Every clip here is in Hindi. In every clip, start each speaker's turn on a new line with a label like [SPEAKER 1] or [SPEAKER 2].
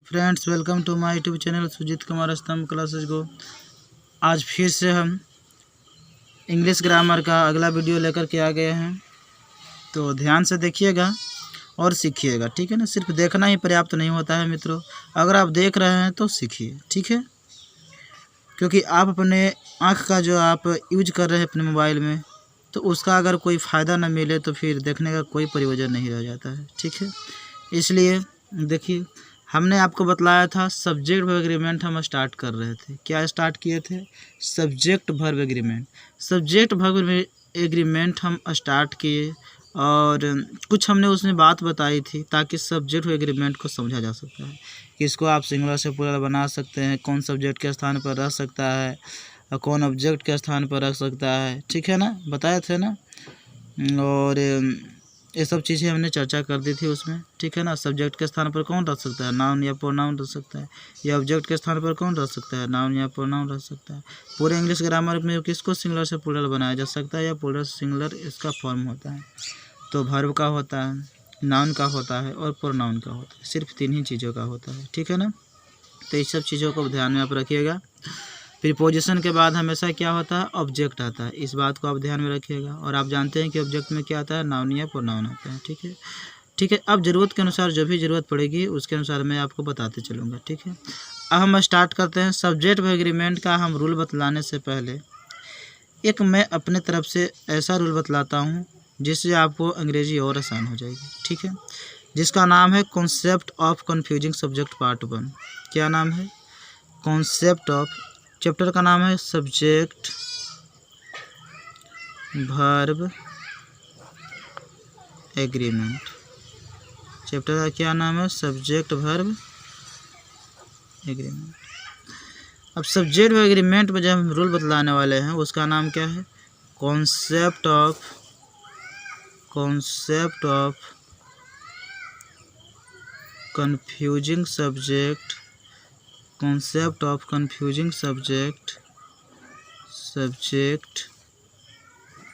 [SPEAKER 1] Friends, welcome to my YouTube channel Sujeet Kumar Stambh classes को। आज फिर से हम इंग्लिश ग्रामर का अगला वीडियो लेकर के आ गए हैं, तो ध्यान से देखिएगा और सीखिएगा। ठीक है ना, सिर्फ देखना ही पर्याप्त नहीं होता है मित्रों, अगर आप देख रहे हैं तो सीखिए। ठीक है, क्योंकि आप अपने आँख का जो आप यूज कर रहे हैं अपने मोबाइल में, तो उसका अगर कोई फ़ायदा न मिले तो फिर देखने का कोई प्रयोजन नहीं रह जाता है। ठीक है, इसलिए देखिए, हमने आपको बतलाया था सब्जेक्ट वर्ब एग्रीमेंट हम स्टार्ट कर रहे थे। क्या स्टार्ट किए थे? Subject verb agreement. Subject verb agreement हम स्टार्ट किए और कुछ हमने उसमें बात बताई थी ताकि सब्जेक्ट वर्ब एग्रीमेंट को समझा जा सकता है कि इसको आप सिंगुलर से प्लूरल बना सकते हैं, कौन सब्जेक्ट के स्थान पर रह सकता है और कौन ऑब्जेक्ट के स्थान पर रख सकता है। ठीक है ना, बताए थे ना। और ये सब चीज़ें हमने चर्चा कर दी थी उसमें। ठीक है ना, सब्जेक्ट के स्थान पर कौन रख सकता है? नाउन या प्रोनाउन रख सकता है। या ऑब्जेक्ट के स्थान पर कौन रख सकता है? नाउन या प्रोनाउन रख सकता है। पूरे इंग्लिश ग्रामर में किसको सिंगुलर से प्लूरल बनाया जा सकता है या प्लूरल सिंगुलर इसका फॉर्म होता है? तो वर्ब का होता है, नाउन का होता है और प्रोनाउन का होता है। सिर्फ 3 ही चीज़ों का होता है। ठीक है ना, तो इस सब चीज़ों को ध्यान में आप रखिएगा। प्रीपोजिशन के बाद हमेशा क्या होता है? ऑब्जेक्ट आता है। इस बात को आप ध्यान में रखिएगा। और आप जानते हैं कि ऑब्जेक्ट में क्या आता है? नाउन या प्रोनाउन आता है। ठीक है, ठीक है। अब ज़रूरत के अनुसार जो भी ज़रूरत पड़ेगी उसके अनुसार मैं आपको बताते चलूँगा। ठीक है, अब हम स्टार्ट करते हैं। सब्जेक्ट वर्ब एग्रीमेंट का हम रूल बतलाने से पहले एक मैं अपने तरफ से ऐसा रूल बतलाता हूँ जिससे आपको अंग्रेजी और आसान हो जाएगी। ठीक है, जिसका नाम है concept of confusing subject part 1। क्या नाम है? कॉन्सेप्ट ऑफ, चैप्टर का नाम है सब्जेक्ट वर्ब एग्रीमेंट। चैप्टर का क्या नाम है? Subject verb agreement. अब सब्जेक्ट वर्ब एग्रीमेंट में जब हम रूल बतलाने वाले हैं उसका नाम क्या है? Concept of confusing subject, concept of confusing subject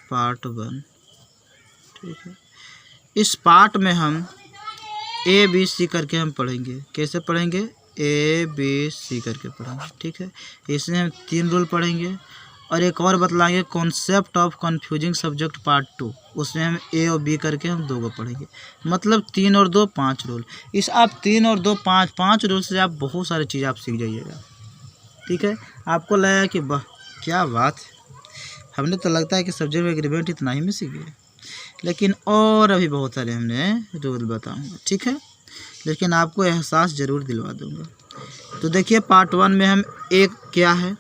[SPEAKER 1] part 1। ठीक है, इस पार्ट में हम ABC करके हम पढ़ेंगे। कैसे पढ़ेंगे? ABC करके पढ़ेंगे। ठीक है, इसमें हम 3 रूल पढ़ेंगे और एक और बतलाएंगे concept of confusing subject part 2। उसमें हम A और B करके हम 2 को पढ़ेंगे। मतलब 3 और 2 5 रूल। इस आप 3 और 2 5 रूल से आप बहुत सारी चीज़ आप सीख जाइएगा। ठीक है, आपको लगेगा कि वाह क्या बात है, हमने तो लगता है कि सब्जेक्ट एग्रीमेंट इतना ही में सीख गए, लेकिन और अभी बहुत सारे हमने रूल बताऊंगा। ठीक है, लेकिन आपको एहसास ज़रूर दिलवा दूंगा। तो देखिए, पार्ट 1 में हम एक क्या है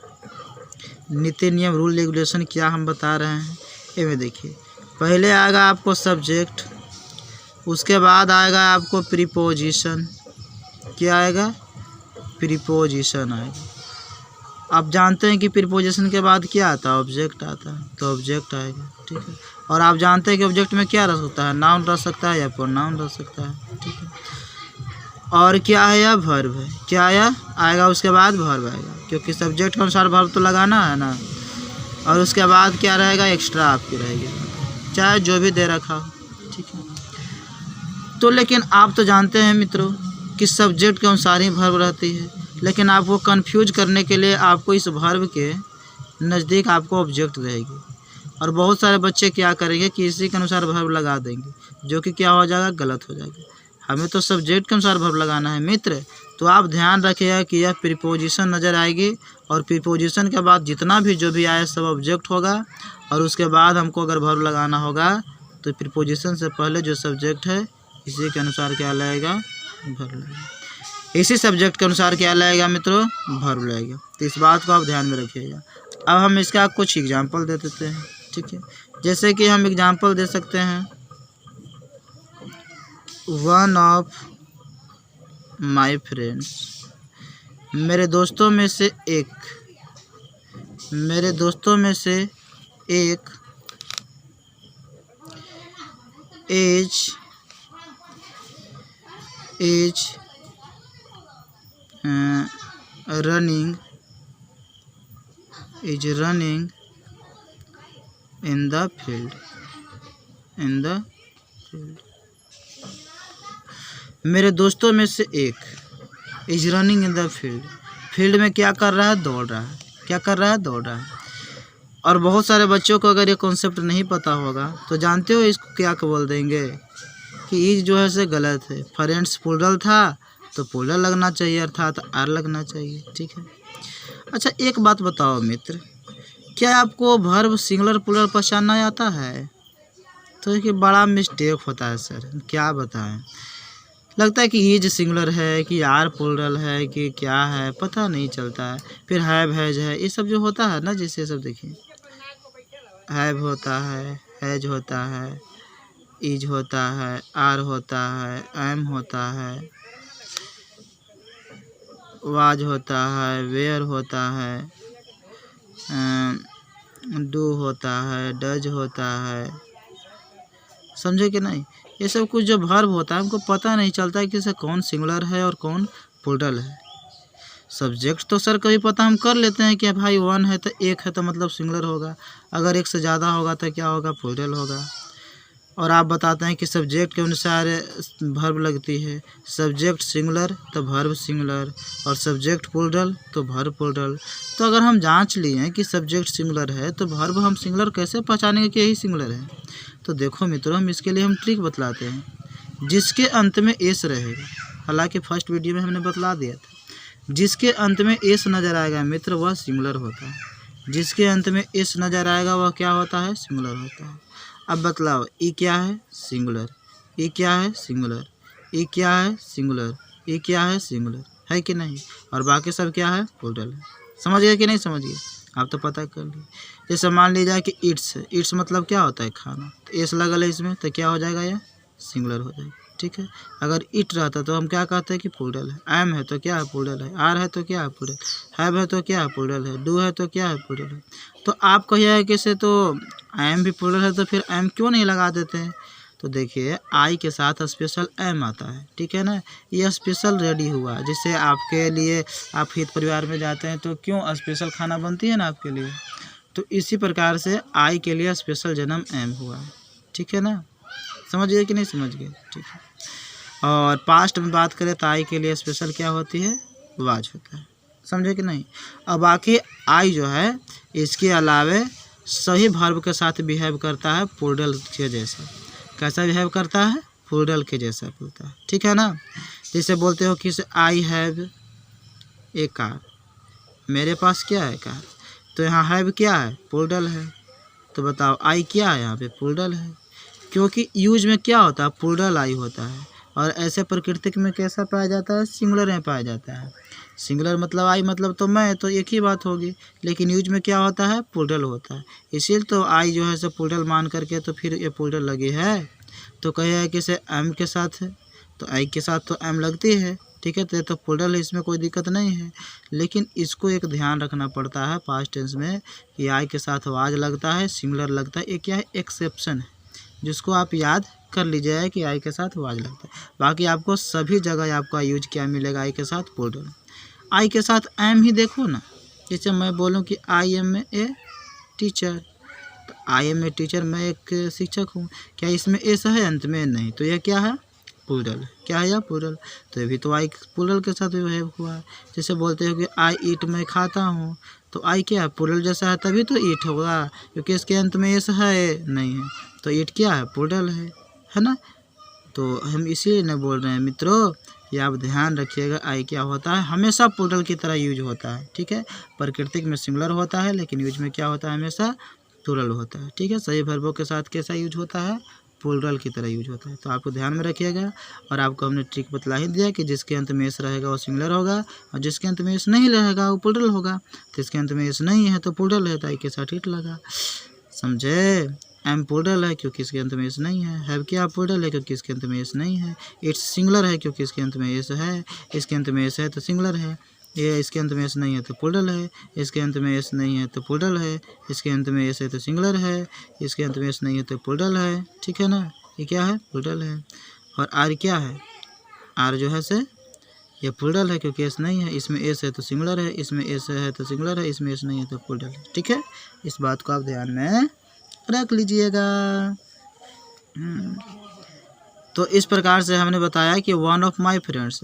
[SPEAKER 1] नीति नियम रूल रेगुलेशन क्या हम बता रहे हैं। ये में देखिए, पहले आएगा आपको सब्जेक्ट, उसके बाद आएगा आपको प्रीपोजिशन। क्या आएगा? प्रीपोजिशन आएगा। आप जानते हैं कि प्रीपोजिशन के बाद क्या आता है? ऑब्जेक्ट आता है, तो ऑब्जेक्ट आएगा। ठीक है, और आप जानते हैं कि ऑब्जेक्ट में क्या रह सकता है? नाउन रह सकता है या प्रोनाउन रह सकता है। ठीक है, और क्या है? या वर्ब है। क्या आएगा? उसके बाद वर्ब आएगा, क्योंकि सब्जेक्ट के अनुसार वर्ब तो लगाना है ना। और उसके बाद क्या रहेगा? एक्स्ट्रा आपकी रहेगी, चाहे जो भी दे रखा हो। ठीक है, तो लेकिन आप तो जानते हैं मित्रों कि सब्जेक्ट के अनुसार ही वर्ब रहती है, लेकिन आपको कंफ्यूज करने के लिए आपको इस वर्ब के नज़दीक आपको ऑब्जेक्ट रहेगी। और बहुत सारे बच्चे क्या करेंगे कि इसी के अनुसार वर्ब लगा देंगे, जो कि क्या हो जाएगा? गलत हो जाएगा। हमें तो सब्जेक्ट के अनुसार वर्ब लगाना है मित्र। तो आप ध्यान रखिएगा कि यह प्रीपोजिशन नज़र आएगी और प्रीपोजिशन के बाद जितना भी जो भी आए सब ऑब्जेक्ट होगा। और उसके बाद हमको अगर वर्ब लगाना होगा तो प्रीपोजिशन से पहले जो सब्जेक्ट है इसी के अनुसार क्या लगेगा? वर्ब लगेगा। इसी सब्जेक्ट के अनुसार क्या लगेगा मित्रों? वर्ब लगेगा। तो इस बात को आप ध्यान में रखिएगा। अब हम इसका कुछ एग्जाम्पल दे देते हैं। ठीक है, जैसे कि हम एग्जाम्पल दे सकते हैं, वन ऑफ माई फ्रेंड्स, मेरे दोस्तों में से एक, मेरे दोस्तों में से एक is running in the field. मेरे दोस्तों में से एक is running in the field. Field में क्या कर रहा है? दौड़ रहा है। क्या कर रहा है? दौड़ रहा है। और बहुत सारे बच्चों को अगर ये कॉन्सेप्ट नहीं पता होगा तो जानते हो इसको क्या बोल देंगे कि इज जो है से गलत है। फ्रेंड्स प्लूरल था तो प्लूरल लगना चाहिए, अर्थात आर लगना चाहिए। ठीक है। अच्छा एक बात बताओ मित्र, क्या आपको वर्ब सिंगुलर प्लूरल पहचानना आता है? तो ये बड़ा मिस्टेक होता है सर, क्या बताएं। लगता है कि इज सिंगुलर है कि आर प्लूरल है कि क्या है, पता नहीं चलता है। फिर हैव हैज है, ये सब जो होता है ना, जैसे सब देखिए हैव होता है, हैज होता है, इज होता है, आर होता है, एम होता है, वाज होता है, वेयर होता है, डू होता है, डज होता है। समझे कि नहीं? ये सब कुछ जो वर्ब होता है हमको पता नहीं चलता है कि इसे कौन सिंगुलर है और कौन प्लूरल है। सब्जेक्ट तो सर कभी पता हम कर लेते हैं कि भाई वन है तो एक है तो मतलब सिंगुलर होगा, अगर एक से ज़्यादा होगा तो क्या होगा? प्लूरल होगा। और आप बताते हैं कि सब्जेक्ट के अनुसार वर्ब लगती है। सब्जेक्ट सिंगुलर तो वर्ब सिंगुलर, और सब्जेक्ट प्लूरल तो वर्ब प्लूरल। तो अगर हम जांच लिए हैं कि सब्जेक्ट सिंगुलर है तो वर्ब हम सिंगुलर कैसे पहचानेंगे कि यही सिंगुलर है? तो देखो मित्रों, हम इसके लिए हम ट्रिक बतलाते हैं। जिसके अंत में एस रहेगा, हालांकि फर्स्ट वीडियो में हमने बतला दिया था, जिसके अंत में एस नज़र आएगा मित्र वह सिंगुलर होता है। जिसके अंत में एस नज़र आएगा वह क्या होता है? सिंगुलर होता है। अब बतलाओ, ई क्या है? सिंगुलर। ई क्या है? सिंगुलर। ई क्या है? सिंगुलर। ई क्या है? सिंगुलर है कि नहीं? और बाकी सब क्या है? प्लूरल है। समझ गए कि नहीं समझ गए? आप तो पता कर लिए। जैसे मान लीजिए कि इट्स है, इट्स मतलब क्या होता है? खाना। तो एस लगल है इसमें तो क्या हो जाएगा? यह सिंगुलर हो जाएगा। ठीक है। अगर इट रहता तो हम क्या कहते हैं कि प्लूरल है। एम है तो क्या है? प्लूरल है। आर है तो क्या है? प्लूरल। हैव है तो क्या है? प्लूरल है। डू है तो क्या है? प्लूरल है। तो आप कहिए कि से तो एम भी प्लूरल है तो फिर एम क्यों नहीं लगा देते हैं? तो देखिए आई के साथ स्पेशल एम आता है। ठीक है ना? ये स्पेशल रेडी हुआ, जैसे आपके लिए आप हित परिवार में जाते हैं तो क्यों स्पेशल खाना बनती है ना आपके लिए, तो इसी प्रकार से आई के लिए स्पेशल जन्म एम हुआ। ठीक है ना? समझ गए कि नहीं समझ गए? ठीक है। और पास्ट में बात करें तो आई के लिए स्पेशल क्या होती है? वाज होता है। समझे कि नहीं? अब बाकी आई जो है इसके अलावे सही वर्ब के साथ बिहेव करता है प्लूरल के जैसा। कैसा बिहेव करता है? प्लूरल के जैसा बोलता है। ठीक है ना? जैसे बोलते हो कि आई हैव ए कार, मेरे पास क्या है? कार। तो यहाँ हैव क्या है? प्लूरल है। तो बताओ आई क्या है? यहाँ पे प्लूरल है, क्योंकि यूज में क्या होता है? प्लूरल आई होता है। और ऐसे प्राकृतिक में कैसा पाया जाता है? सिंगुलर में पाया जाता है। सिंगुलर मतलब आई मतलब तो मैं, तो एक ही बात होगी, लेकिन यूज में क्या होता है? प्लूरल होता है। इसीलिए तो आई जो है सो प्लूरल मान करके तो फिर ये प्लूरल लगी है। तो कहे है कि से एम के साथ है तो आई के साथ तो एम लगती है। ठीक है, तो प्लूरल है, इसमें कोई दिक्कत नहीं है। लेकिन इसको एक ध्यान रखना पड़ता है पास्ट टेंस में कि आई के साथ वाज लगता है, सिंगुलर लगता है। ये क्या है? एक्सेप्शन है, जिसको आप याद कर लीजिए कि आई के साथ वाज लगता है। बाकी आपको सभी जगह आपका यूज क्या मिलेगा? आई के साथ प्लूरल। आई के साथ एम ही देखो ना, जैसे मैं बोलूँ कि आई एम ए टीचर, तो आई एम ए टीचर, मैं एक शिक्षक हूँ। क्या इसमें एस है अंत में? नहीं। तो यह क्या है? प्लूरल। क्या है? यह प्लूरल। तो ये भी तो आई प्लूरल के साथ बिहेव हुआ है। जैसे बोलते हो कि आई ईट, मैं खाता हूँ, तो आई क्या है? प्लूरल जैसा है तभी तो ईट होगा, क्योंकि इसके अंत में एस है नहीं है। तो ईट क्या है? प्लूरल है ना? तो हम इसीलिए न बोल रहे हैं मित्रों, ये आप ध्यान रखिएगा। आई क्या होता है? हमेशा प्लूरल की तरह यूज होता है। ठीक है। प्राकृतिक में सिंगुलर होता है, लेकिन यूज में क्या होता है? हमेशा प्लूरल होता है। ठीक है। सही वर्बों के साथ कैसा यूज होता है? प्लूरल की तरह यूज होता है। तो आपको ध्यान में रखिएगा। और आपको हमने ट्रिक बतला ही दिया कि जिसके अंत में एस रहेगा वो सिंगुलर होगा, और जिसके अंत में एस नहीं रहेगा वो प्लूरल होगा। तो इसके अंत में एस नहीं है तो प्लूरल है, तो आई के साथ इट लगा। समझे? एम प्लूरल है क्योंकि इसके अंत में एस नहीं है। हैव क्या? प्लूरल है क्योंकि इसके अंत में एस नहीं है। इट्स सिंगुलर है क्योंकि इसके अंत में एस है। इसके अंत में एस है तो सिंगुलर है। ये इसके अंत में एस नहीं है तो प्लूरल है। इसके अंत में एस नहीं है तो प्लूरल है। इसके अंत में एस है तो सिंगुलर है। इसके अंत में एस नहीं है तो प्लूरल है। ठीक है ना? ये क्या है? प्लूरल है। और आर क्या है? आर जो है से ये प्लूरल है क्योंकि एस नहीं है। इसमें एस है तो सिंगुलर है, इसमें एस है तो सिंगुलर है, इसमें एस नहीं है तो प्लूरल है। ठीक है। इस बात को आप ध्यान में रख लीजिएगा। तो इस प्रकार से हमने बताया कि वन ऑफ माई फ्रेंड्स,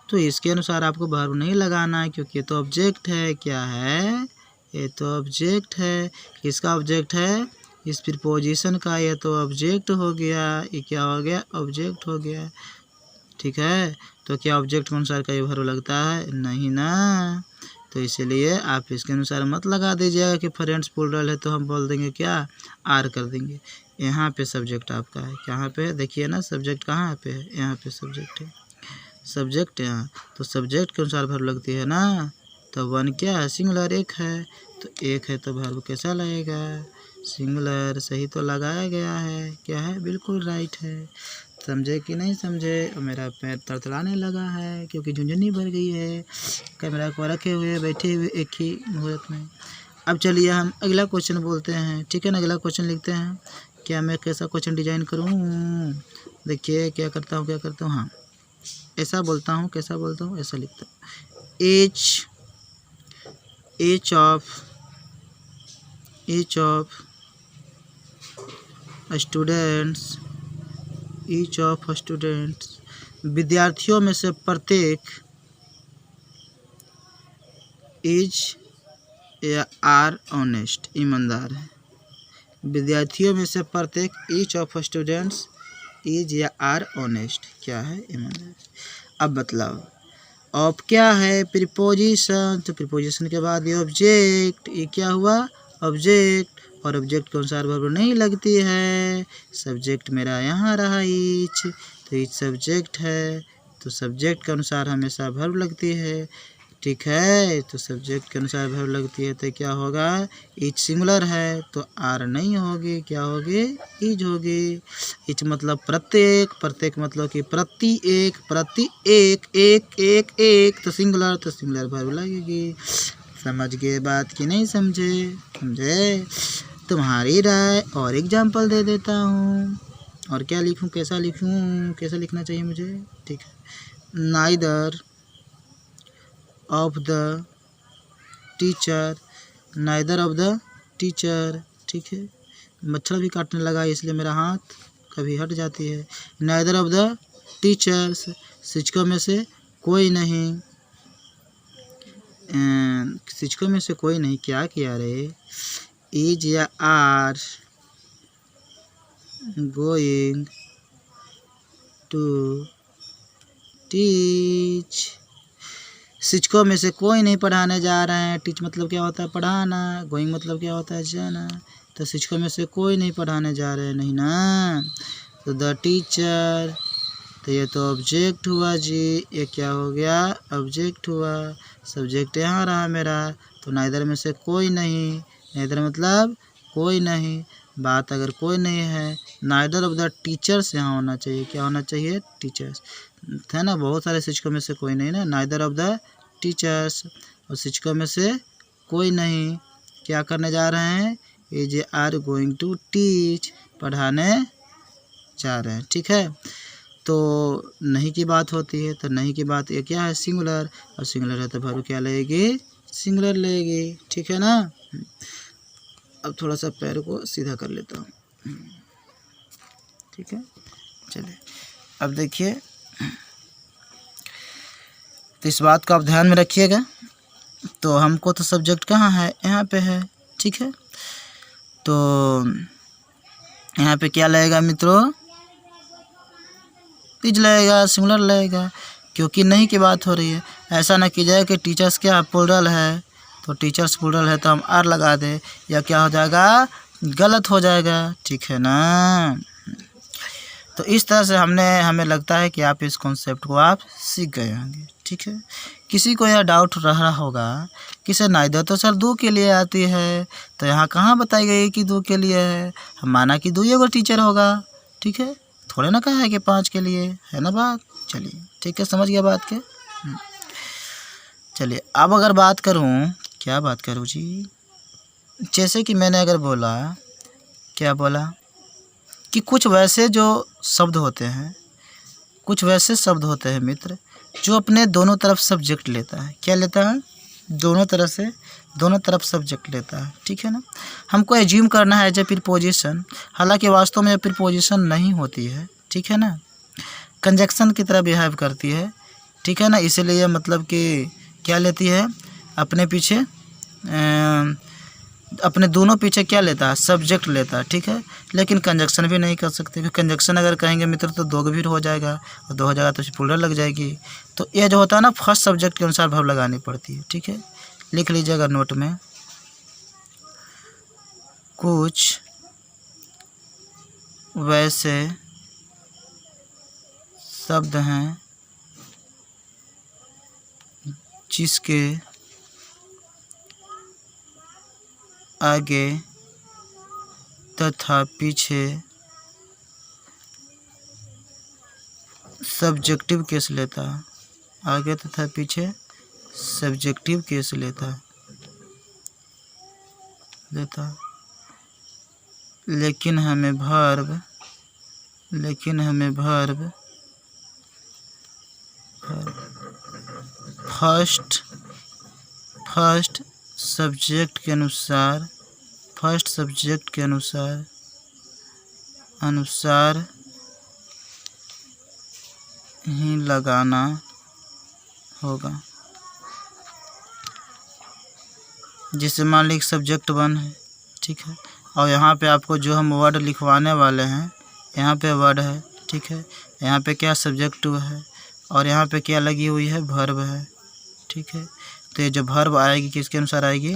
[SPEAKER 1] तो इसके अनुसार आपको वर्ब नहीं लगाना है क्योंकि ये तो ऑब्जेक्ट है। क्या है? ये तो ऑब्जेक्ट है। किसका ऑब्जेक्ट है? इस प्रीपोजिशन का। ये तो ऑब्जेक्ट हो गया। ये क्या हो गया? ऑब्जेक्ट हो गया। ठीक है, तो क्या ऑब्जेक्ट के अनुसार का ये वर्ब लगता है? नहीं ना। तो इसीलिए आप इसके अनुसार मत लगा दीजिएगा कि फ्रेंड्स प्लूरल है तो हम बोल देंगे क्या? आर कर देंगे। यहाँ पे सब्जेक्ट आपका है। कहाँ पे है? देखिए ना, सब्जेक्ट कहाँ पे है? यहाँ पे सब्जेक्ट है। सब्जेक्ट यहाँ, तो सब्जेक्ट के अनुसार वर्ब लगती है ना। तो वन क्या है? सिंगुलर, एक है। तो एक है तो वर्ब कैसा लगेगा? सिंगुलर। सही तो लगाया गया है। क्या है? बिल्कुल राइट है। समझे कि नहीं समझे? मेरा पैर तड़तड़ाने लगा है क्योंकि झुंझुनी भर गई है। कैमरा को रखे हुए बैठे हुए एक ही मुहूर्त में। अब चलिए हम अगला क्वेश्चन बोलते हैं। ठीक है ना, अगला क्वेश्चन लिखते हैं। क्या मैं कैसा क्वेश्चन डिजाइन करूँ? देखिए क्या करता हूँ। हाँ, ऐसा बोलता हूँ। कैसा बोलता हूँ? ऐसा लिखता हूँ। each of students, विद्यार्थियों में से प्रत्येक, इज या आर ऑनेस्ट, ईमानदार है। विद्यार्थियों में से प्रत्येक, ईच ऑफ स्टूडेंट्स इज या आर ऑनेस्ट, क्या है? ईमानदार। अब बतलाओ, ऑफ क्या है? प्रीपोजिशन। तो प्रीपोजिशन के बाद ये ऑब्जेक्ट, ये क्या हुआ? ऑब्जेक्ट। और ऑब्जेक्ट के अनुसार वर्ब नहीं लगती है। सब्जेक्ट मेरा यहाँ रहा ईच, तो ईच सब्जेक्ट है, तो सब्जेक्ट के अनुसार हमेशा वर्ब लगती है। ठीक है, तो सब्जेक्ट के अनुसार वर्ब लगती है तो क्या होगा? ईच सिंगुलर है तो आर नहीं होगी। क्या होगी? ईच होगी। ईच मतलब प्रत्येक, प्रत्येक मतलब कि प्रति एक, प्रति एक, एक एक एक, तो सिंगुलर वर्ब लगेगी। समझ गए बात कि नहीं समझे? समझे? तुम्हारी राय। और एग्जाम्पल दे देता हूँ। और क्या लिखूँ? कैसा लिखूँ? कैसा लिखना चाहिए मुझे? ठीक है, neither of the teacher, neither of the teacher. ठीक है, मच्छर भी काटने लगा इसलिए मेरा हाथ कभी हट जाती है। नाइदर ऑफ द टीचर्स, शिक्षकों में से कोई नहीं, शिक्षकों में से कोई नहीं। क्या किया रे? इज या आर गोइंग टू टीच, शिक्षकों में से कोई नहीं पढ़ाने जा रहे हैं। टीच मतलब क्या होता है? पढ़ाना। गोइंग मतलब क्या होता है? जाना। तो शिक्षकों में से कोई नहीं पढ़ाने जा रहे हैं, नहीं ना। तो द टीचर, तो ये तो ऑब्जेक्ट हुआ जी। ये क्या हो गया? ऑब्जेक्ट हुआ। सब्जेक्ट यहाँ रहा मेरा, तो नाइदर में से कोई नहीं। नाइदर मतलब कोई नहीं। बात अगर कोई नहीं है, नाइदर ऑफ द टीचर्स यहाँ होना चाहिए। क्या होना चाहिए? टीचर्स, है ना। बहुत सारे शिक्षकों में से कोई नहीं ना। नाइदर ऑफ द टीचर्स, और शिक्षकों में से कोई नहीं क्या करने जा रहे हैं? Is are going to teach, पढ़ाने जा रहे हैं। ठीक है, तो नहीं की बात होती है, तो नहीं की बात ये क्या है? सिंगुलर। और सिंगुलर है तो वर्ब क्या लगेगी? सिंगुलर लगेगी। ठीक है ना। अब थोड़ा सा पैर को सीधा कर लेता हूँ। ठीक है, चलिए अब देखिए, तो इस बात को आप ध्यान में रखिएगा। तो हमको तो सब्जेक्ट कहाँ है? यहाँ पे है। ठीक है, तो यहाँ पे क्या लगेगा मित्रों? इज लगेगा, सिंगुलर लगेगा, क्योंकि नहीं की बात हो रही है। ऐसा ना कीजिएगा कि टीचर्स क्या प्लूरल है, तो टीचर्स प्लूरल है तो हम आर लगा दें, या क्या हो जाएगा? गलत हो जाएगा। ठीक है ना। तो इस तरह से हमें लगता है कि आप इस कॉन्सेप्ट को आप सीख गए होंगे। ठीक है, किसी को यह डाउट रहा होगा कि सर नाइदर तो सर 2 के लिए आती है, तो यहाँ कहाँ बताई गई कि 2 के लिए है? हम माना कि 2 एगो टीचर होगा। ठीक है, थोड़े ना कहा है कि 5 के लिए, है ना बात। चलिए ठीक है, समझ गया बात के। चलिए अब अगर बात करूँ, क्या बात करूँ जी? जैसे कि मैंने अगर बोला, क्या बोला कि कुछ वैसे जो शब्द होते हैं, कुछ वैसे शब्द होते हैं मित्र, जो अपने दोनों तरफ सब्जेक्ट लेता है। क्या लेता है? दोनों तरफ सब्जेक्ट लेता है। ठीक है ना। हमको एज्यूम करना है एज ए प्रीपोजिशन, हालांकि वास्तव में प्रीपोजिशन नहीं होती है। ठीक है ना। कंजक्शन की तरह बिहेव करती है, ठीक है ना। इसीलिए मतलब कि क्या लेती है अपने पीछे, अपने दोनों पीछे क्या लेता है, सब्जेक्ट लेता है, ठीक है। लेकिन कंजक्शन भी नहीं कर सकते, क्योंकि कंजक्शन अगर कहेंगे मित्र तो दो भी हो जाएगा, और दो हो जाएगा तो प्लूरल लग जाएगी। तो ये जो होता है ना, फर्स्ट सब्जेक्ट के अनुसार वर्ब लगानी पड़ती है, ठीक है। लिख लीजिएगा नोट में, कुछ वैसे शब्द हैं जिसके आगे तथा पीछे सब्जेक्टिव केस लेता है, आगे तथा पीछे सब्जेक्टिव केस लेता, लेकिन हमें वर्ब फर्स्ट सब्जेक्ट के अनुसार ही लगाना होगा। जैसे मान लीजिए सब्जेक्ट 1 है, ठीक है, और यहाँ पे आपको जो हम वर्ड लिखवाने वाले हैं, यहाँ पे वर्ड है, ठीक है, यहाँ पे क्या सब्जेक्ट 2 है, और यहाँ पे क्या लगी हुई है, वर्ब है, ठीक है। तो ये जो वर्ब आएगी किसके अनुसार आएगी,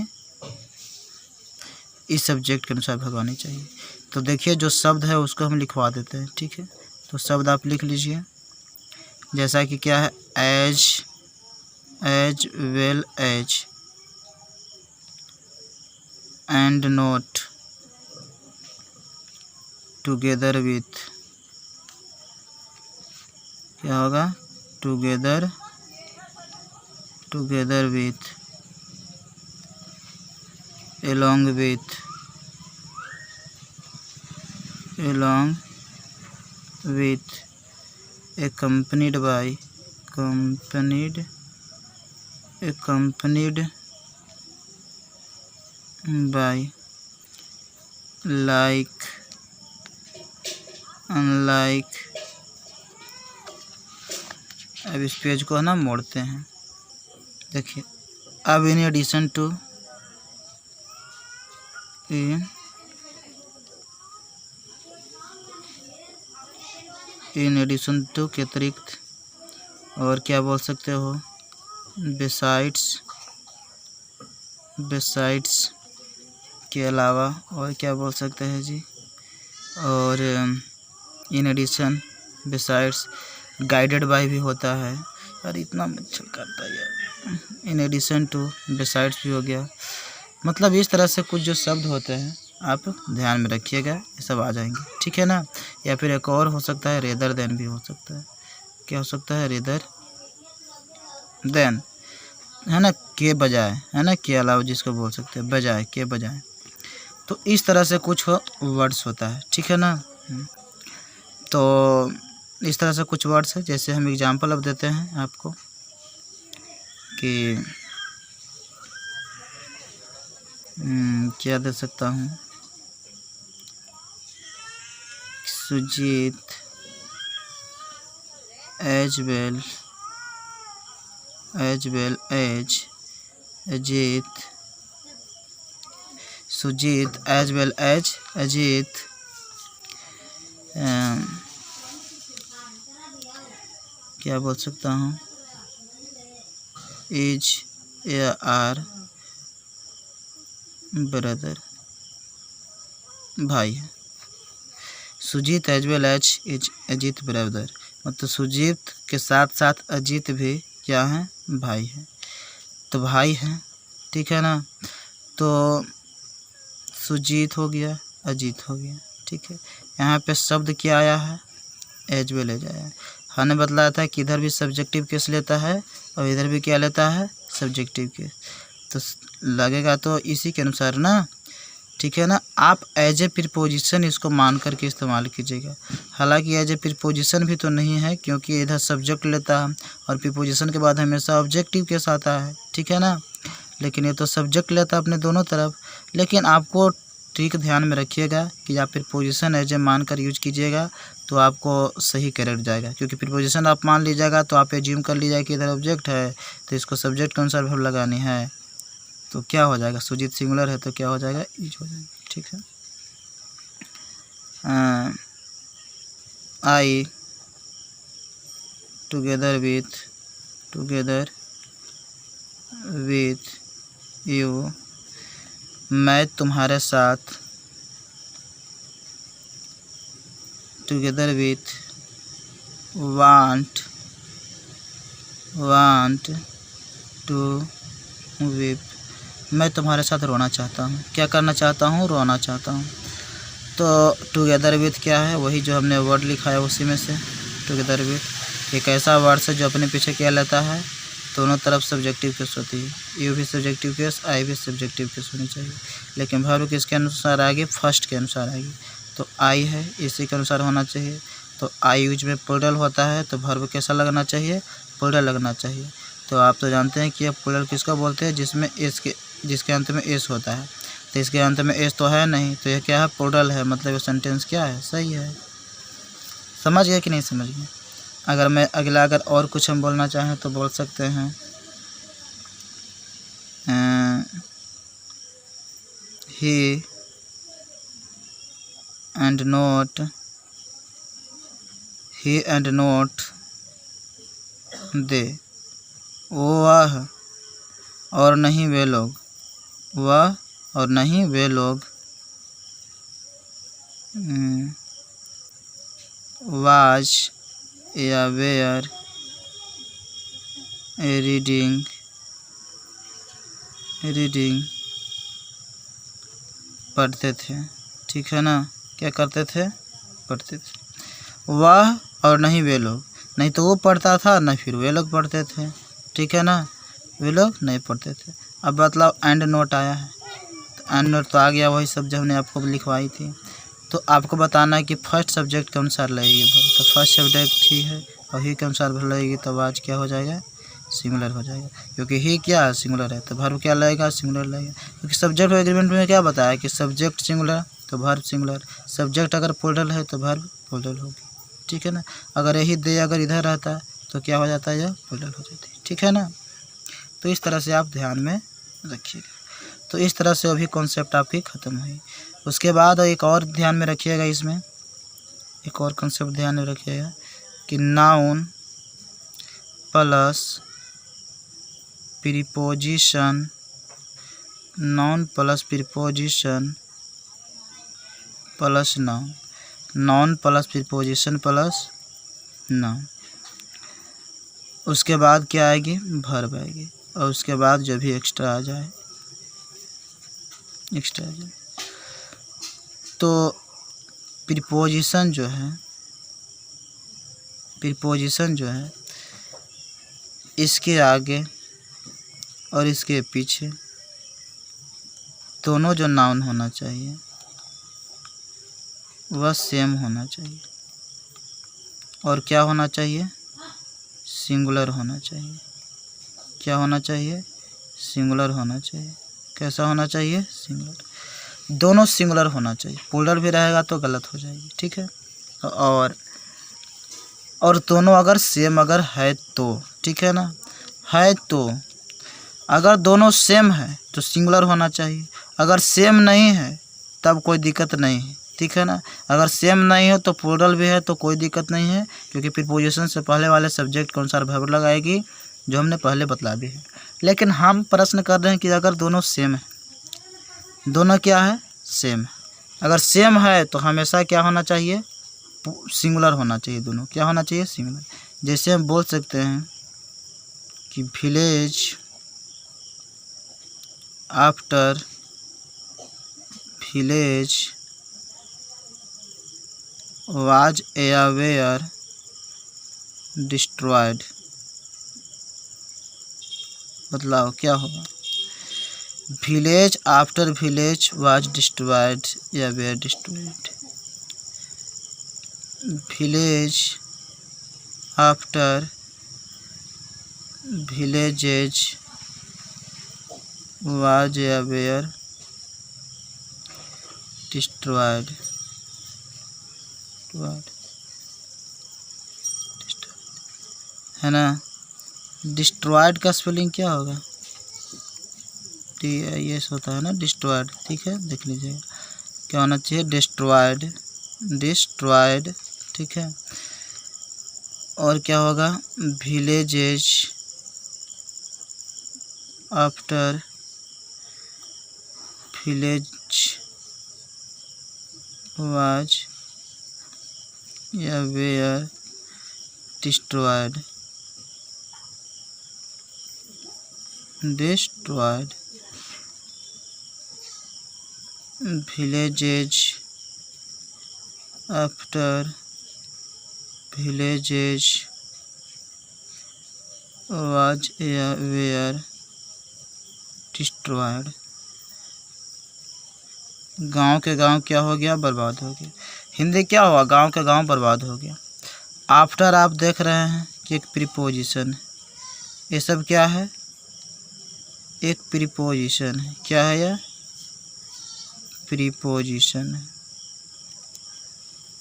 [SPEAKER 1] इस सब्जेक्ट के अनुसार वर्ब आनी चाहिए। तो देखिए जो शब्द है उसको हम लिखवा देते हैं, ठीक है। तो शब्द आप लिख लीजिए, जैसा कि क्या है, as well as, and not, together with, क्या होगा, together with, along with, accompanied by, like, unlike। अब इस पेज को ना मोड़ते हैं, देखिए। अब इन एडिशन टू के अतिरिक्त, और क्या बोल सकते हो, बिसाइड्स के अलावा, और क्या बोल सकते हैं जी, और in addition, besides, guided by भी होता है। यार इतना मच्छर काटता है यार। इन एडिशन टू, बिसाइड्स भी हो गया। मतलब इस तरह से कुछ जो शब्द होते हैं आप ध्यान में रखिएगा, ये सब आ जाएंगे, ठीक है ना। या फिर एक और हो सकता है, रेदर देन भी हो सकता है। क्या हो सकता है, रेदर देन, है ना, के बजाय, है ना, के अलावा जिसको बोल सकते हैं, बजाय, के बजाय। तो इस तरह से कुछ वर्ड्स होता है, ठीक है ना। तो इस तरह से कुछ वर्ड्स है। जैसे हम एग्जांपल अब देते हैं आपको कि क्या दे सकता हूँ, Sujeet as well as Ajeet, Sujeet as well as Ajeet क्या बोल सकता हूँ, इज या आर ब्रदर, भाई है। Sujeet as well as is Ajeet brother, मतलब सुजीत के साथ साथ अजीत भी क्या है, भाई है। तो भाई है, ठीक है ना। तो सुजीत हो गया, अजीत हो गया, ठीक है। यहाँ पे शब्द क्या आया है, एज वेल एज आया है। हमने बतलाया था कि इधर भी सब्जेक्टिव केस लेता है और इधर भी क्या लेता है, सब्जेक्टिव केस। तो लगेगा तो इसी के अनुसार ना, ठीक है ना। आप एज ए प्रीपोजिशन इसको मान करके इस्तेमाल कीजिएगा। हालांकि एज ए प्रीपोजिशन भी तो नहीं है, क्योंकि इधर सब्जेक्ट लेता है और प्रीपोजिशन के बाद हमेशा ऑब्जेक्टिव केस आता है, ठीक है ना। लेकिन ये तो सब्जेक्ट लेता है अपने दोनों तरफ। लेकिन आपको ट्रिक ध्यान में रखिएगा कि आप प्रीपोजिशन एज ए मानकर यूज कीजिएगा तो आपको सही करेक्ट जाएगा, क्योंकि प्रीपोजिशन आप मान लीजिएगा तो आप एज्यूम कर लीजिएगा कि इधर ऑब्जेक्ट है तो इसको सब्जेक्ट के अनुसार वर्ब लगानी है, तो क्या हो जाएगा, सुजीत सिंगुलर है तो क्या हो जाएगा, ईज हो जाएगा। ठीक है, आई टुगेदर विथ यू, मैं तुम्हारे साथ, together with want to weep, मैं तुम्हारे साथ रोना चाहता हूँ, क्या करना चाहता हूँ, रोना चाहता हूँ। तो टुगेदर विथ क्या है, वही जो हमने वर्ड लिखा है उसी में से टुगेदर विथ एक ऐसा वर्ड है जो अपने पीछे क्या लेता है, दोनों तरफ सब्जेक्टिव केस होती है, यू भी सब्जेक्टिव केस, आई भी सब्जेक्टिव केस होनी चाहिए, लेकिन वर्ब किसके अनुसार आएगी, फर्स्ट के अनुसार आएगी। तो आई है इसी के अनुसार होना चाहिए। तो आई यूज में प्लूरल होता है तो वर्ब कैसा लगना चाहिए, प्लूरल लगना चाहिए। तो आप तो जानते हैं कि ये प्लूरल किसको बोलते हैं, जिसके अंत में एस होता है, तो इसके अंत में एस तो है नहीं, तो यह क्या है, प्लूरल है, मतलब ये सेंटेंस क्या है, सही है। समझ गए कि नहीं समझ गए। अगर मैं अगला और कुछ हम बोलना चाहें तो बोल सकते हैं, ही एंड नॉट दे, वह और नहीं वे लोग, वह और नहीं वे लोग, वाज या वेयर रीडिंग पढ़ते थे। ठीक है ना, क्या करते थे, पढ़ते थे। वह और नहीं वे लोग, नहीं तो वो पढ़ता था ना फिर वे लोग पढ़ते थे। ठीक है ना, वे लोग नहीं पढ़ते थे। अब मतलब एंड नोट आया है, तो एंड नोट तो आ गया, वही सब जो हमने आपको लिखवाई थी। तो आपको बताना है कि फर्स्ट सब्जेक्ट के अनुसार लगेगी वर्ब, तो फर्स्ट सब्जेक्ट ही है और ही के अनुसार वर्ब लगेगी, तो आज क्या हो जाएगा, सिंगुलर हो जाएगा, क्योंकि ही क्या है, सिंगुलर है, तो वर्ब क्या लगेगा, सिंगुलर लगेगा। क्योंकि सब्जेक्ट एग्रीमेंट में क्या बताया कि सब्जेक्ट सिंगुलर तो वर्ब सिंगुलर, सब्जेक्ट अगर प्लूरल है तो वर्ब प्लूरल होगी। ठीक है ना, अगर यही दे अगर इधर रहता है तो क्या हो जाता है, यह प्लूरल हो जाती है। ठीक है ना, तो इस तरह से आप ध्यान में रखिएगा। तो इस तरह से अभी कॉन्सेप्ट आपकी ख़त्म हुई। उसके बाद एक और ध्यान में रखिएगा, इसमें एक और कॉन्सेप्ट ध्यान में रखिएगा कि noun plus preposition, noun plus preposition plus noun, noun plus preposition plus noun, उसके बाद क्या आएगी, वर्ब आएगी, और उसके बाद जो भी एक्स्ट्रा आ जाए, तो प्रीपोजिशन जो है इसके आगे और इसके पीछे दोनों जो नाउन होना चाहिए वह सेम होना चाहिए, और क्या होना चाहिए, सिंगुलर होना चाहिए। क्या होना चाहिए, सिंगुलर होना चाहिए। कैसा होना चाहिए, सिंगुलर, दोनों सिंगुलर होना चाहिए। प्लूरल भी रहेगा तो गलत हो जाएगी। ठीक है, और दोनों अगर सेम अगर है तो, ठीक है ना, है तो अगर दोनों सेम है तो सिंगुलर होना चाहिए, अगर सेम नहीं है तब कोई दिक्कत नहीं है। ठीक है ना, अगर सेम नहीं है तो प्लूरल भी है तो कोई दिक्कत नहीं है, क्योंकि प्रीपोजिशन से पहले वाले सब्जेक्ट के अनुसार वर्ब लगाएगी, जो हमने पहले बतला भी है। लेकिन हम प्रश्न कर रहे हैं कि अगर दोनों सेम है, दोनों क्या है, सेम है, अगर सेम है तो हमेशा क्या होना चाहिए, सिंगुलर होना चाहिए। दोनों क्या होना चाहिए, सिंगुलर। जैसे हम बोल सकते हैं कि village after village was aware destroyed, बदलाव क्या होगा, village after village was destroyed या were destroyed, village after villages was या वेयर डिस्ट्रॉयड, है ना। डिस्ट्रॉयड का स्पेलिंग क्या होगा, DIS होता है ना डिस्ट्रॉयड, ठीक है देख लीजिएगा क्या होना चाहिए, डिस्ट्रॉयड, डिस्ट्रॉयड, ठीक है। और क्या होगा, विलेजेस आफ्टर, विलेज वाज या were destroyed, destroyed, villages after, villages was were destroyed, गांव के गांव क्या हो गया, बर्बाद हो गया। हिंदी क्या हुआ, गांव के गांव बर्बाद हो गया। आफ्टर आप देख रहे हैं कि एक प्रीपोजिशन है, ये सब क्या है, एक प्रीपोजिशन है, क्या है यह, प्रीपोजिशन है,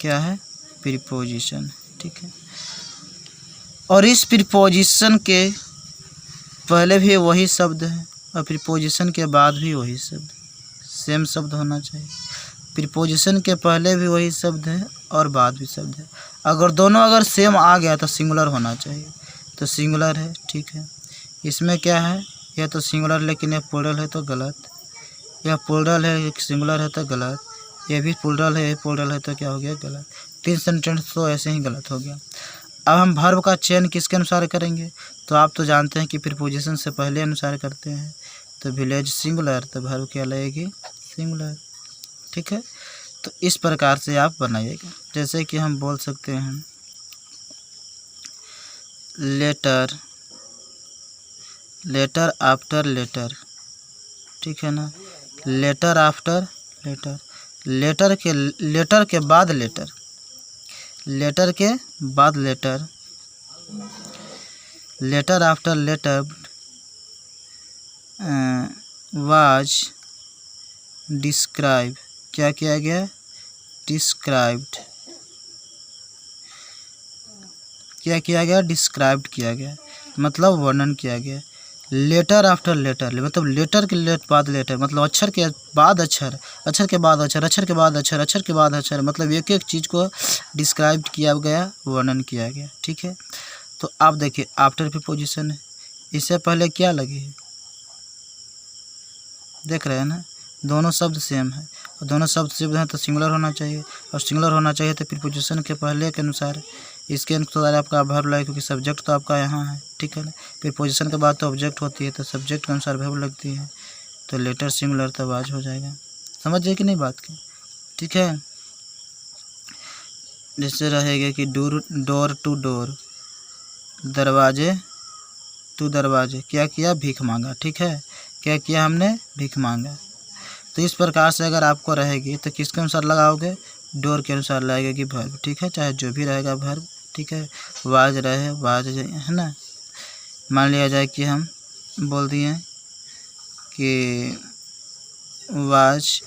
[SPEAKER 1] क्या है, प्रीपोजिशन, ठीक है। और इस प्रीपोजिशन के पहले भी वही शब्द है और प्रीपोजिशन के बाद भी वही शब्द, सेम शब्द होना चाहिए। प्रीपोजिशन के पहले भी वही शब्द है और बाद भी शब्द है। अगर दोनों अगर सेम आ गया तो सिंगुलर होना चाहिए, तो सिंगुलर है, ठीक है। इसमें क्या है, यह तो सिंगुलर लेकिन यह प्लूरल है तो गलत, यह प्लूरल है सिंगुलर है तो गलत, यह भी प्लूरल है प्लूरल है तो क्या हो गया, गलत। 3 सेंटेंस तो ऐसे ही गलत हो गया। अब हम वर्ब का चयन किसके अनुसार करेंगे, तो आप तो जानते हैं कि प्रीपोजिशन से पहले अनुसार करते हैं, तो विलेज सिंगुलर तो वर्ब क्या लगेगी, सिंगुलर, ठीक है। तो इस प्रकार से आप बनाइएगा। जैसे कि हम बोल सकते हैं लेटर, लेटर आफ्टर लेटर, ठीक है ना। लेटर आफ्टर लेटर, लेटर के बाद लेटर, लेटर के बाद letter, letter after letter was describe, क्या किया गया, डिस्क्राइब्ड, क्या किया गया, डिस्क्राइब्ड किया गया, मतलब वर्णन किया गया। लेटर आफ्टर लेटर मतलब लेटर के बाद लेटर, मतलब अक्षर के बाद अक्षर, अक्षर के बाद अक्षर, अक्षर के बाद अक्षर, अक्षर के बाद अक्षर, मतलब एक एक चीज़ को डिस्क्राइब किया गया, वर्णन किया गया, ठीक है। तो आप देखिए आफ्टर प्रीपोजिशन है, इससे पहले क्या लगी है, देख रहे हैं ना, दोनों शब्द सेम है और दोनों शब्द सेम हैं तो सिंगुलर होना चाहिए, और सिंगुलर होना चाहिए तो प्रीपोजिशन के पहले के अनुसार, इसके अनुसार आपका वर्ब लगेगा क्योंकि सब्जेक्ट तो आपका यहाँ है, ठीक है ना। प्रीपोजिशन के बाद तो ऑब्जेक्ट होती है, तो सब्जेक्ट के अनुसार वर्ब लगती है, तो लेटर सिंगुलर तो वाज हो जाएगा। समझिए कि नहीं बात की, ठीक है। जैसे रहेगा कि डोर टू डोर, दरवाजे टू दरवाजे, क्या किया, भीख मांगा, ठीक है, क्या किया हमने, भीख मांगा। तो इस प्रकार से अगर आपको रहेगी तो किसके अनुसार लगाओगे, डोर के अनुसार लगेगी वर्ब, ठीक है, चाहे जो भी रहेगा वर्ब, ठीक है। वाज रहे, वाज है ना। मान लिया जाए कि हम बोल दिए कि वाज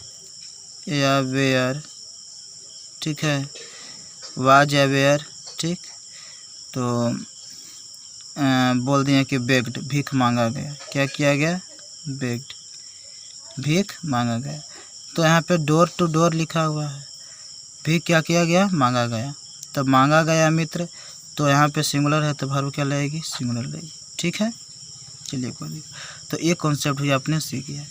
[SPEAKER 1] या वेयर, ठीक है, वाज या वेयर, ठीक। तो बोल दिए कि बेग्ड, भीख मांगा गया, क्या किया गया, बेग्ड, भीख मांगा गया। तो यहाँ पे डोर टू डोर लिखा हुआ है, भीख क्या किया गया, मांगा गया, तब मांगा गया मित्र, तो यहाँ पे सिंगुलर है तो वर्ब क्या लगेगी, सिंगुलर लगेगी, ठीक है। चलिए कोई, तो ये कॉन्सेप्ट भी आपने सीख लिया।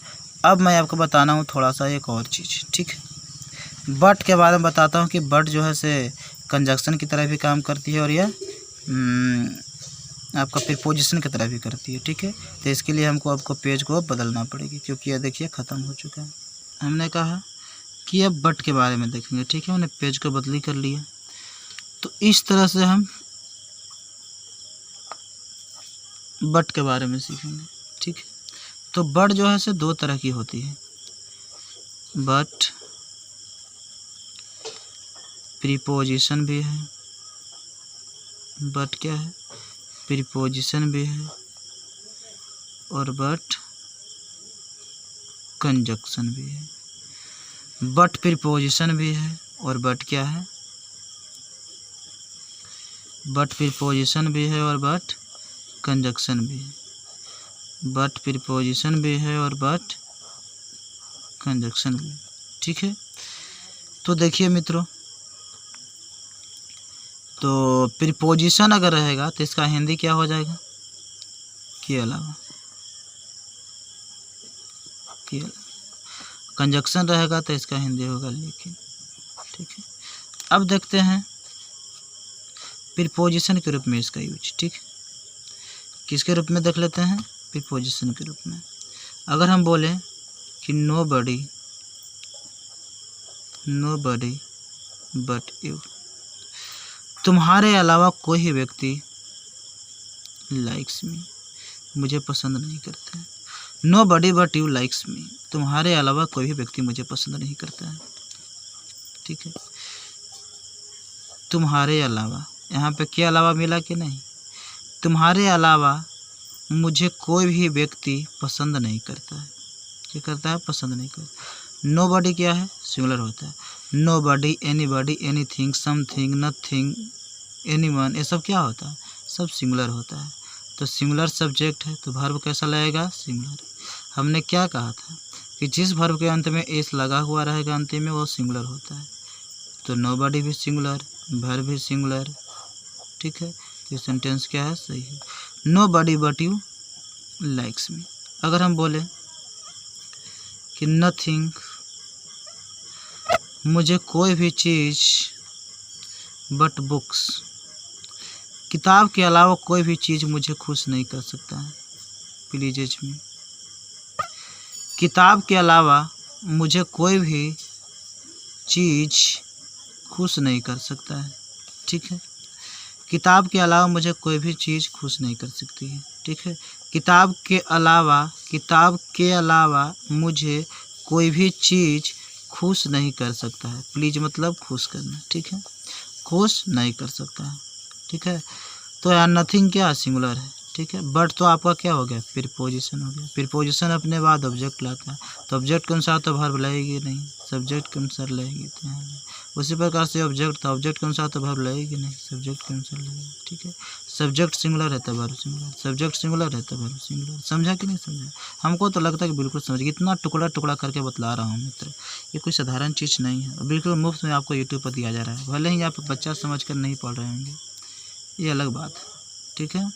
[SPEAKER 1] अब मैं आपको बताना हूँ थोड़ा सा एक और चीज़, ठीक है। बट के बारे में बताता हूँ कि बट जो है से कंजक्शन की तरह भी काम करती है और यह आपका प्रीपोजिशन की तरह भी करती है, ठीक है। तो इसके लिए हमको आपको पेज को बदलना पड़ेगी क्योंकि यह देखिए ख़त्म हो चुका है। हमने कहा कि अब बट के बारे में देखेंगे, ठीक है, मैंने पेज को बदली कर लिया। तो इस तरह से हम बट के बारे में सीखेंगे, ठीक है। तो बट जो है से 2 तरह की होती है, बट प्रीपोजिशन भी है, बट क्या है, प्रीपोजिशन भी है, और बट कंजक्शन भी है। बट प्रीपोजिशन भी है और बट क्या है, बट प्रीपोजिशन भी है और बट कंजक्शन भी है, बट प्रीपोजिशन भी है और बट कंजक्शन भी। ठीक है, तो देखिए मित्रों, तो प्रीपोजिशन अगर रहेगा तो इसका हिंदी क्या हो जाएगा, के अलावा, के अलावा। कंजक्शन रहेगा तो इसका हिंदी होगा लेकिन। ठीक है, अब देखते हैं प्रीपोजिशन के रूप में इसका यूज। ठीक है, किसके रूप में देख लेते हैं, प्रीपोजिशन के रूप में। अगर हम बोले कि नोबडी, नोबडी बट यू, तुम्हारे अलावा कोई ही व्यक्ति लाइक्स मी, मुझे पसंद नहीं करता है। Nobody but you likes me, तुम्हारे अलावा कोई भी व्यक्ति मुझे पसंद नहीं करता है। ठीक है, तुम्हारे अलावा, यहाँ पे के अलावा मिला कि नहीं, तुम्हारे अलावा मुझे कोई भी व्यक्ति पसंद नहीं करता है। क्या करता है, पसंद नहीं करता। नोबडी क्या है, सिंगुलर होता है। Nobody, anybody, anything, something, nothing, anyone, ये सब क्या होता है, सब सिंगुलर होता है। तो सिंगुलर सब्जेक्ट है तो वर्ब कैसा लगेगा, सिंगुलर। हमने क्या कहा था कि जिस वर्ब के अंत में एस लगा हुआ रहेगा अंतिम में, वो सिंगुलर होता है। तो नोबडी भी सिंगुलर, वर्ब भी सिंगुलर। ठीक है, तो सेंटेंस क्या है, सही है। Nobody but you likes me. अगर हम बोले कि नथिंग, मुझे कोई भी चीज़ बट बुक्स, किताब के अलावा कोई भी चीज़ मुझे खुश नहीं कर सकता है। प्लीजेज मी, किताब के अलावा मुझे कोई भी चीज़ खुश नहीं कर सकता है। ठीक है, किताब के अलावा मुझे कोई भी चीज़ खुश नहीं कर सकती है। ठीक है, किताब के अलावा, किताब के अलावा मुझे कोई भी चीज़ खुश नहीं कर सकता है। प्लीज मतलब खुश करना। ठीक है, खुश नहीं कर सकता है। ठीक है, तो यार नथिंग क्या सिंगुलर है। ठीक है, बट तो आपका क्या हो गया, प्रीपोजिशन हो गया। प्रीपोजिशन अपने बाद ऑब्जेक्ट लाता है, तो ऑब्जेक्ट के अनुसार तो वर्ब लगेगी नहीं, सब्जेक्ट के अनुसार लगेगी। तो उसी प्रकार से ऑब्जेक्ट था, ऑब्जेक्ट के अनुसार तो वर्ब लगेगी नहीं, सब्जेक्ट के अनुसार लगेगी। ठीक है, सब्जेक्ट सिंगुलर है तो वर्ब सिंगुलर, सब्जेक्ट सिंगुलर है तो वर्ब सिंगुलर। समझा कि नहीं समझा, हमको तो लगता है कि बिल्कुल समझ, इतना टुकड़ा टुकड़ा करके बतला रहा हूँ मित्र, ये कोई साधारण चीज़ नहीं है। बिल्कुल मुफ्त में आपको यूट्यूब पर दिया जा रहा है, भले ही आप बच्चा समझ कर नहीं पढ़ रहे होंगे, ये अलग बात है। ठीक है,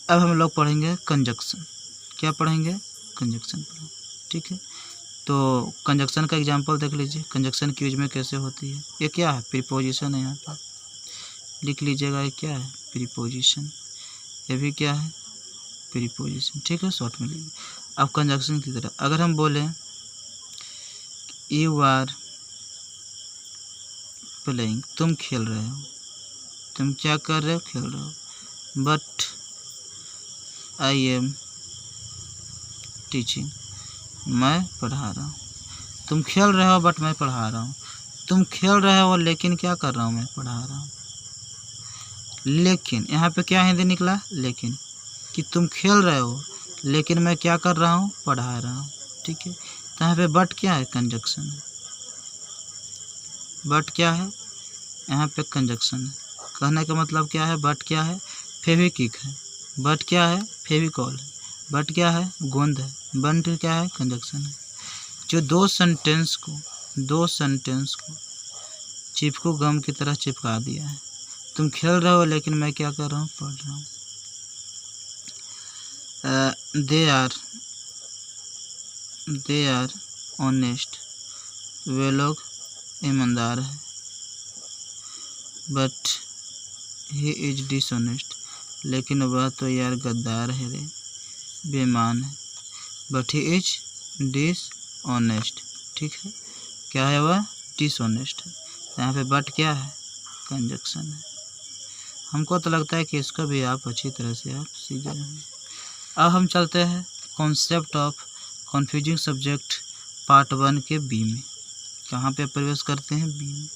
[SPEAKER 1] अब हम लोग पढ़ेंगे कंजक्शन। क्या पढ़ेंगे, कंजक्शन पढ़ेंगे। ठीक है, तो कंजक्शन का एग्जांपल देख लीजिए, कंजक्शन की यूज में कैसे होती है। ये क्या है, प्रीपोजिशन है, यहाँ पर लिख लीजिएगा, ये क्या है, प्रीपोजिशन। ये भी क्या है, प्रीपोजिशन। ठीक है, शॉर्ट में लीजिए। अब कंजक्शन की तरह अगर हम बोलें यू आर प्लेइंग, तुम खेल रहे हो, तुम क्या कर रहे हो, खेल रहे हो। बट आई एम टीचिंग, मैं पढ़ा रहा हूँ। तुम खेल रहे हो बट मैं पढ़ा रहा हूँ। तुम खेल रहे हो लेकिन क्या कर रहा हूँ, मैं पढ़ा रहा हूँ। लेकिन यहाँ पे क्या हिंदी निकला, लेकिन, कि तुम खेल रहे हो लेकिन मैं क्या कर रहा हूँ, पढ़ा रहा हूँ। ठीक है, तो यहाँ पे बट क्या है, कंजक्शन है। बट क्या है, यहाँ पे कंजक्शन है। कहने का मतलब क्या है, बट क्या है, फेविक्विक है। बट क्या है, फेविकॉल है। बट क्या है, गोंद है। बट क्या है, कंजक्शन है। जो दो सेंटेंस को चिपको गम की तरह चिपका दिया है। तुम खेल रहे हो लेकिन मैं क्या कर रहा हूँ, पढ़ रहा हूँ। दे आर ऑनेस्ट, वे लोग ईमानदार है। बट ही इज डिसऑनेस्ट, लेकिन वह तो यार गद्दार है रे, बेईमान है। But he is dishonest. ठीक है, क्या है, वह डिसऑनेस्ट है। यहाँ पे बट क्या है, कंजक्शन है। हमको तो लगता है कि इसको भी आप अच्छी तरह से आप सीख गए हैं। अब हम चलते हैं concept of confusing subject part 1 के बी में। कहाँ पे प्रवेश करते हैं, बी में।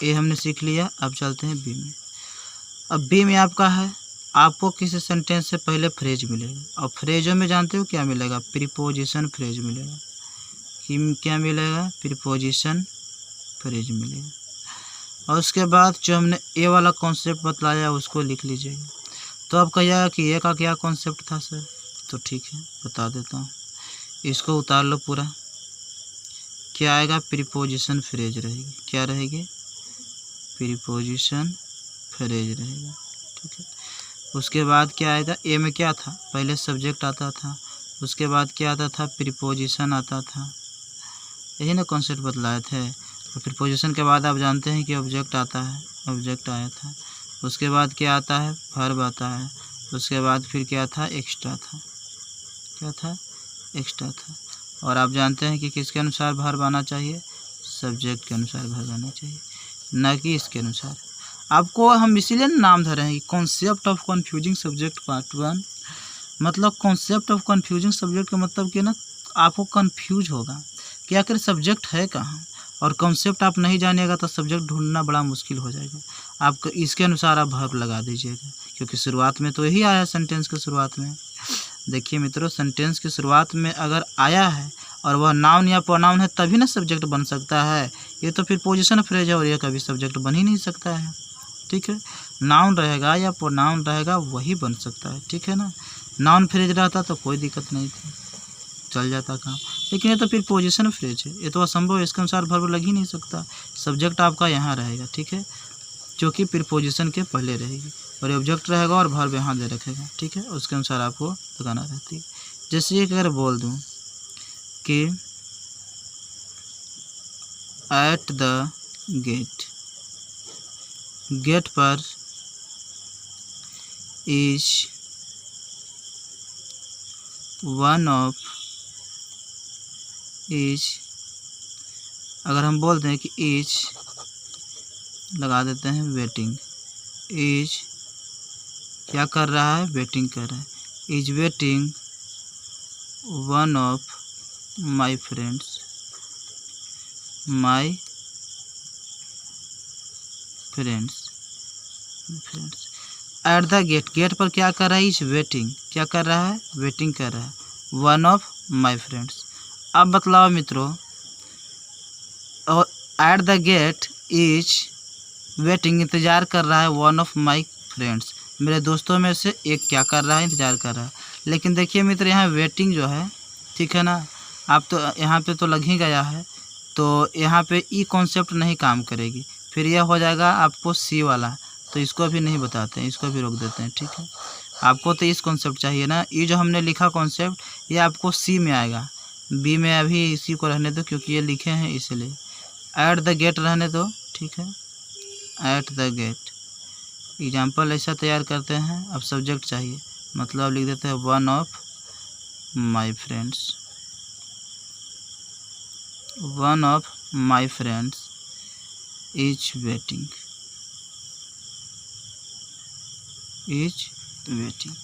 [SPEAKER 1] ए हमने सीख लिया, अब चलते हैं बी में। अब बी में आपका है आपको किसी सेंटेंस से पहले फ्रेज मिलेगा, और फ्रेजों में जानते हो क्या मिलेगा, प्रीपोजिशन फ्रेज मिलेगा। कि क्या मिलेगा, प्रीपोजिशन फ्रेज मिलेगा। और उसके बाद जो हमने ए वाला कॉन्सेप्ट बतलाया उसको लिख लीजिएगा। तो अब कहिएगा कि ए का क्या कॉन्सेप्ट था सर, तो ठीक है बता देता हूँ, इसको उतार लो पूरा। क्या आएगा, प्रीपोजिशन फ्रेज रहेगी। क्या रहेगी, प्रीपोजिशन फ्रेज रहेगा, ठीक है। उसके बाद क्या आएगा, ए में क्या था, पहले सब्जेक्ट आता था, उसके बाद क्या आता था, प्रीपोजिशन आता था, यही ना कॉन्सेप्ट बतलाए थे। तो प्रीपोजिशन के बाद आप जानते हैं कि ऑब्जेक्ट आता है, ऑब्जेक्ट आया था। उसके बाद क्या आता है, वर्ब आता है। उसके बाद फिर क्या था, एक्स्ट्रा था। क्या था, एक्स्ट्रा था। और आप जानते हैं कि किसके अनुसार वर्ब आना चाहिए, सब्जेक्ट के अनुसार वर्ब आना चाहिए, न कि इसके अनुसार। आपको हम इसीलिए नाम धरे हैं कि concept of confusing subject part 1। मतलब कॉन्सेप्ट ऑफ कन्फ्यूजिंग सब्जेक्ट का मतलब कि ना आपको कन्फ्यूज होगा कि आखिर सब्जेक्ट है कहाँ, और कॉन्सेप्ट आप नहीं जानिएगा तो सब्जेक्ट ढूंढना बड़ा मुश्किल हो जाएगा। आपको इसके अनुसार आप वर्ब लगा दीजिएगा, क्योंकि शुरुआत में तो यही आया सेंटेंस के शुरुआत में। देखिए मित्रों, सेंटेंस की शुरुआत में अगर आया है और वह नाउन या प्रोनाउन है तभी ना सब्जेक्ट बन सकता है। ये तो फिर पोजीशन फ्रेज है और ये कभी सब्जेक्ट बन ही नहीं सकता है, ठीक है। नाउन रहेगा या प्रोनाउन रहेगा वही बन सकता है, ठीक है ना। नाउन फ्रेज रहता तो कोई दिक्कत नहीं थी, चल जाता काम। लेकिन ये तो फिर पोजीशन फ्रेज है, ये तो असंभव है, इसके अनुसार वर्ब लग ही नहीं सकता। सब्जेक्ट आपका यहाँ रहेगा, ठीक है, जो कि प्रीपोजिशन के पहले रहेगी, और ऑब्जेक्ट रहेगा और वर्ब यहाँ दे रखेगा, ठीक है। उसके अनुसार आपको लगाना रहती है। जैसे ये अगर बोल दूँ कि एट द गेट, गेट पर इज वन ऑफ, इज अगर हम बोल दें कि इज लगा देते हैं वेटिंग, इज क्या कर रहा है, वेटिंग कर रहा है, is waiting one of my friends, my friends, at the gate, gate पर क्या कर रहा है, इज वेटिंग, क्या कर रहा है, वेटिंग कर रहा है, वन ऑफ माई फ्रेंड्स। अब बतलाओ मित्रों, और at the gate is waiting, इंतज़ार कर रहा है, वन ऑफ माई फ्रेंड्स, मेरे दोस्तों में से एक क्या कर रहा है, इंतज़ार कर रहा है। लेकिन देखिए मित्र, यहाँ वेटिंग जो है, ठीक है ना, आप तो यहाँ पे तो लग ही गया है, तो यहाँ पे ई कॉन्सेप्ट नहीं काम करेगी, फिर यह हो जाएगा आपको सी वाला, तो इसको अभी नहीं बताते हैं, इसको भी रोक देते हैं, ठीक है। आपको तो इस कॉन्सेप्ट चाहिए ना, ये जो हमने लिखा कॉन्सेप्ट ये आपको सी में आएगा, बी में अभी इसी को रहने दो क्योंकि ये लिखे हैं इसलिए। एट द गेट रहने दो, ठीक है, एट द गेट। एग्जाम्पल ऐसा तैयार करते हैं, अब सब्जेक्ट चाहिए, मतलब लिख देते हैं one of my friends, one of my friends is waiting, is waiting,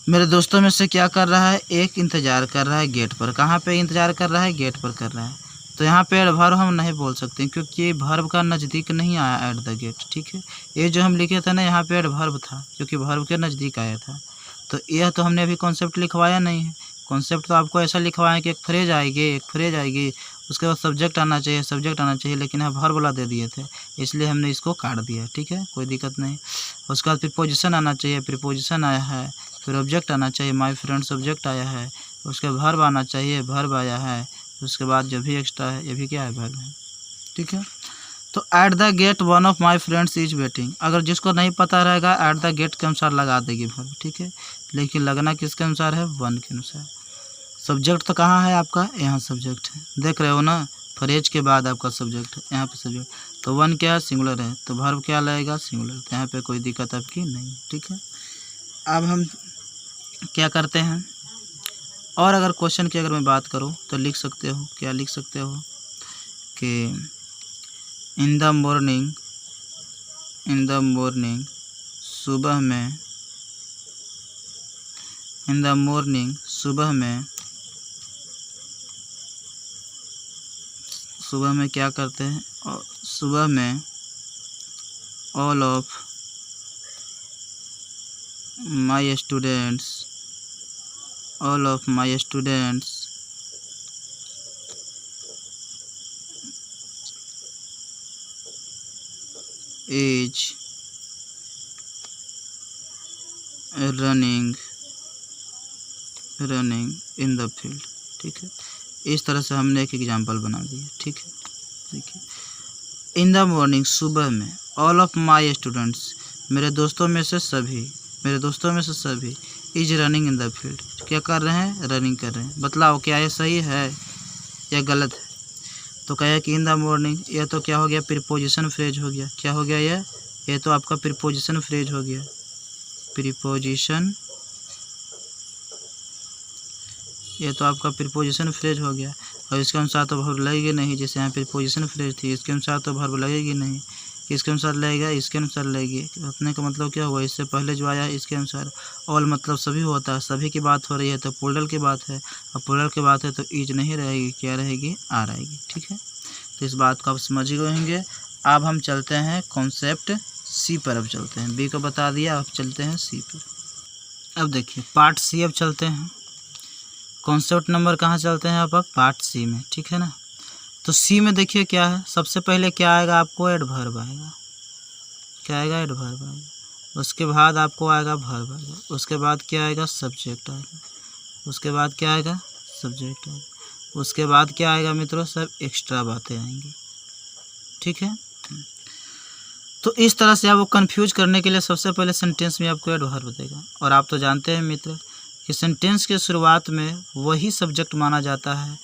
[SPEAKER 1] मेरे दोस्तों में से क्या कर रहा है, एक इंतज़ार कर रहा है गेट पर। कहाँ पे इंतज़ार कर रहा है, गेट पर कर रहा है। तो यहाँ पे वर्ब हम नहीं बोल सकते क्योंकि ये वर्ब का नज़दीक नहीं आया एट द गेट, ठीक है। ये जो हम लिखे थे ना, यहाँ पे वर्ब था क्योंकि वर्ब के नज़दीक आया था। तो यह तो हमने अभी कॉन्सेप्ट लिखवाया नहीं है। कॉन्सेप्ट तो आपको ऐसा लिखवाएं कि एक फ्रेज आएगी, एक फ्रेज आएगी, उसके बाद सब्जेक्ट आना चाहिए, सब्जेक्ट आना चाहिए, लेकिन यहाँ वर्ब वाला दे दिए थे, इसलिए हमने इसको काट दिया, ठीक है, कोई दिक्कत नहीं। उसके बाद प्रीपोजिशन आना चाहिए, प्रीपोजिशन आया है, फिर ऑब्जेक्ट आना चाहिए, माय फ्रेंड्स ऑब्जेक्ट आया है, उसके वर्ब आना चाहिए, वर्ब आया है, उसके बाद जो भी एक्स्ट्रा है ये भी क्या है, वर्ब है, ठीक है। तो eight the get one of my friends is waiting, अगर जिसको नहीं पता रहेगा एट द गेट के अनुसार लगा देगी वर्ब, ठीक है, लेकिन लगना किसके अनुसार है, वन के अनुसार। सब्जेक्ट तो कहाँ है आपका, यहाँ सब्जेक्ट है, देख रहे हो ना, फ्रेज के बाद आपका सब्जेक्ट है, यहाँ पे सब्जेक्ट, तो वन क्या है, सिंगुलर है, तो वर्ब क्या लगेगा, सिंगुलर, तो यहाँ पे कोई दिक्कत आपकी नहीं, ठीक है। अब हम क्या करते हैं, और अगर क्वेश्चन की अगर मैं बात करूँ तो लिख सकते हो, क्या लिख सकते हो कि in the morning, in the morning, सुबह में, इन द मॉर्निंग, सुबह में, सुबह में क्या करते हैं, सुबह में all of my students, all of my students is running in the field। ठीक है, इस तरह से हमने एक एग्जाम्पल बना दिया। ठीक है, देखिए, इन द मॉर्निंग, सुबह में, ऑल ऑफ माई स्टूडेंट्स, मेरे दोस्तों में से सभी is running in the field, क्या कर रहे हैं, रनिंग कर रहे हैं। बतलाओ क्या ये सही है या गलत है। तो कहे कि इन द मॉर्निंग, यह तो क्या हो गया, प्रीपोजिशन फ्रेज हो गया। क्या हो गया ये तो आपका प्रीपोजिशन फ्रेज हो गया। प्रीपोजिशन, ये तो आपका प्रीपोजिशन फ्रेज हो गया। और इसके अनुसार तो वर्ब लगेगी नहीं, जैसे यहाँ प्रीपोजिशन फ्रेज थी, इसके अनुसार तो वर्ब लगेगी नहीं। किसके अनुसार लगेगा, इसके अनुसार लगेगी। उतने का मतलब क्या हुआ, इससे पहले जो आया है इसके अनुसार। ऑल मतलब सभी होता है, सभी की बात हो रही है तो प्लूरल की बात है, और प्लूरल की बात है तो इज नहीं रहेगी, क्या रहेगी, आ रहेगी। ठीक है, तो इस बात को आप समझ गए होंगे। अब हम चलते हैं कॉन्सेप्ट सी पर। अब चलते हैं, बी को बता दिया, अब चलते हैं सी पर। अब देखिए पार्ट सी, अब चलते हैं कॉन्सेप्ट नंबर कहाँ चलते हैं अब पार्ट सी में। ठीक है ना, तो सी में देखिए क्या है, सबसे पहले क्या आएगा आपको, एडवर्ब आएगा। क्या आएगा, एडवर्ब आएगा। उसके बाद आपको आएगा वर्ब आएगा। उसके बाद क्या आएगा, सब्जेक्ट आएगा। उसके बाद क्या आएगा, सब्जेक्ट आएगा। उसके बाद क्या आएगा मित्रों, सब एक्स्ट्रा बातें आएंगी। ठीक है, तो इस तरह से आपको कंफ्यूज करने के लिए सबसे पहले सेंटेंस में आपको एडवर्ब देगा। और आप तो जानते हैं मित्र कि सेंटेंस के शुरुआत में वही सब्जेक्ट माना जाता है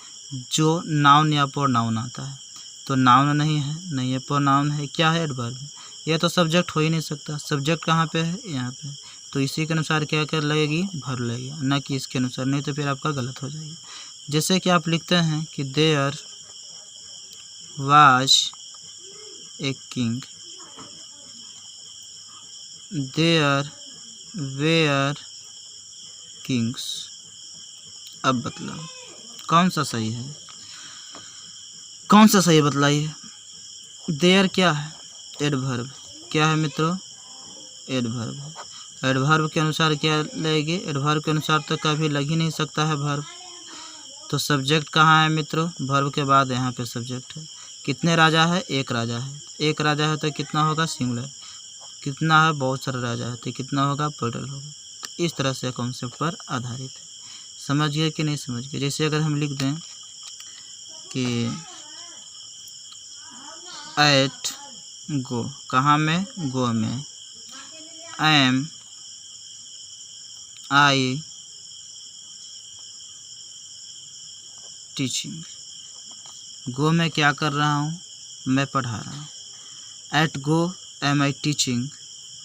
[SPEAKER 1] जो नाउन या प्रोनाउन आता है। तो नाउन नहीं है, प्रोनाउन है, क्या है, एडवर्ब। यह तो सब्जेक्ट हो ही नहीं सकता। सब्जेक्ट कहाँ पे है, यहाँ पे। तो इसी के अनुसार क्या कर लगेगी, वर्ब लगेगा, ना कि इसके अनुसार, नहीं तो फिर आपका गलत हो जाएगा। जैसे कि आप लिखते हैं कि there was a king, there were kings. अब बतलाओ कौन सा सही है, कौन सा सही बतलाइए। देयर क्या है, एडवर्ब। क्या है मित्रों, एडवर्ब। एडवर्ब के अनुसार क्या लगेगी, एडवर्ब के अनुसार तो कभी लग ही नहीं सकता है वर्ब। तो सब्जेक्ट कहाँ है मित्रों, वर्ब के बाद यहाँ पे सब्जेक्ट है। कितने राजा है, एक राजा है। एक राजा है तो कितना होगा, सिंगुलर। कितना है, बहुत सारे राजा है तो कितना होगा, प्लूरल होगा। तो इस तरह से कॉन्सेप्ट पर आधारित है। समझ गए कि नहीं समझ गए। जैसे अगर हम लिख दें कि एट गो, कहाँ में, गो में। एम आई टीचिंग, गो में क्या कर रहा हूँ, मैं पढ़ा रहा हूँ। At go am I teaching,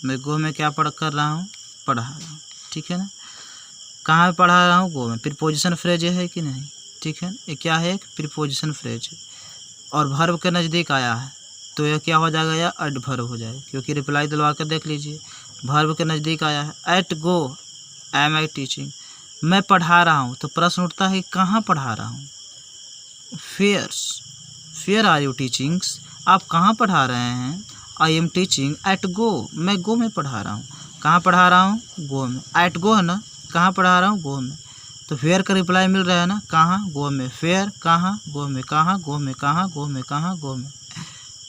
[SPEAKER 1] मैं गो में क्या कर रहा हूँ, पढ़ा रहा हूँ। ठीक है ना, कहाँ पढ़ा रहा हूँ, गो में। प्रीपोजिशन फ्रेज है कि नहीं, ठीक है, ये क्या है, एक प्रीपोजिशन फ्रेज है। और वर्ब के नज़दीक आया है तो यह क्या हो जाएगा, या एडवर्ब हो जाएगा, क्योंकि रिप्लाई दिलवा कर देख लीजिए, वर्ब के नज़दीक आया है। At go am I teaching, मैं पढ़ा रहा हूँ। तो प्रश्न उठता है कहाँ पढ़ा रहा हूँ, फेयर आर यू टीचिंग्स, आप कहाँ पढ़ा रहे हैं। आई एम टीचिंग एट गो, मैं गो में पढ़ा रहा हूँ। कहाँ पढ़ा रहा हूँ, गो में। एट गो है ना, कहाँ पढ़ा रहा हूँ, गो में। तो फेयर का रिप्लाई मिल रहा है ना, कहाँ, गो में। फेयर कहाँ, गो में। कहाँ, गो में। कहाँ, गो में। कहाँ, गो में।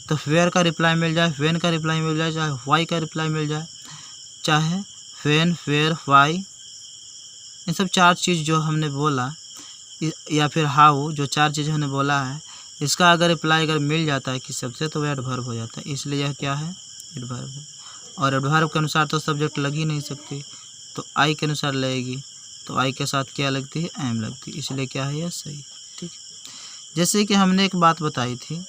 [SPEAKER 1] तो फेयर का रिप्लाई मिल जाए, वेन का रिप्लाई मिल जाए, चाहे वाई का रिप्लाई मिल जाए, चाहे वेन, फेयर, वाई, इन सब चार चीज़ जो हमने बोला, या फिर हाउ, जो चार चीज़ हमने बोला है, इसका अगर रिप्लाई अगर मिल जाता है किसी सबसे तो वह एडवर्ब हो जाता है। इसलिए यह क्या है, एडवर्ब है। और एडवर्ब के अनुसार तो सब्जेक्ट लग ही नहीं सकती, तो आई के अनुसार लगेगी। तो आई के साथ क्या लगती है, एम लगती है, इसलिए क्या है, यह सही। ठीक है, जैसे कि हमने एक बात बताई थी,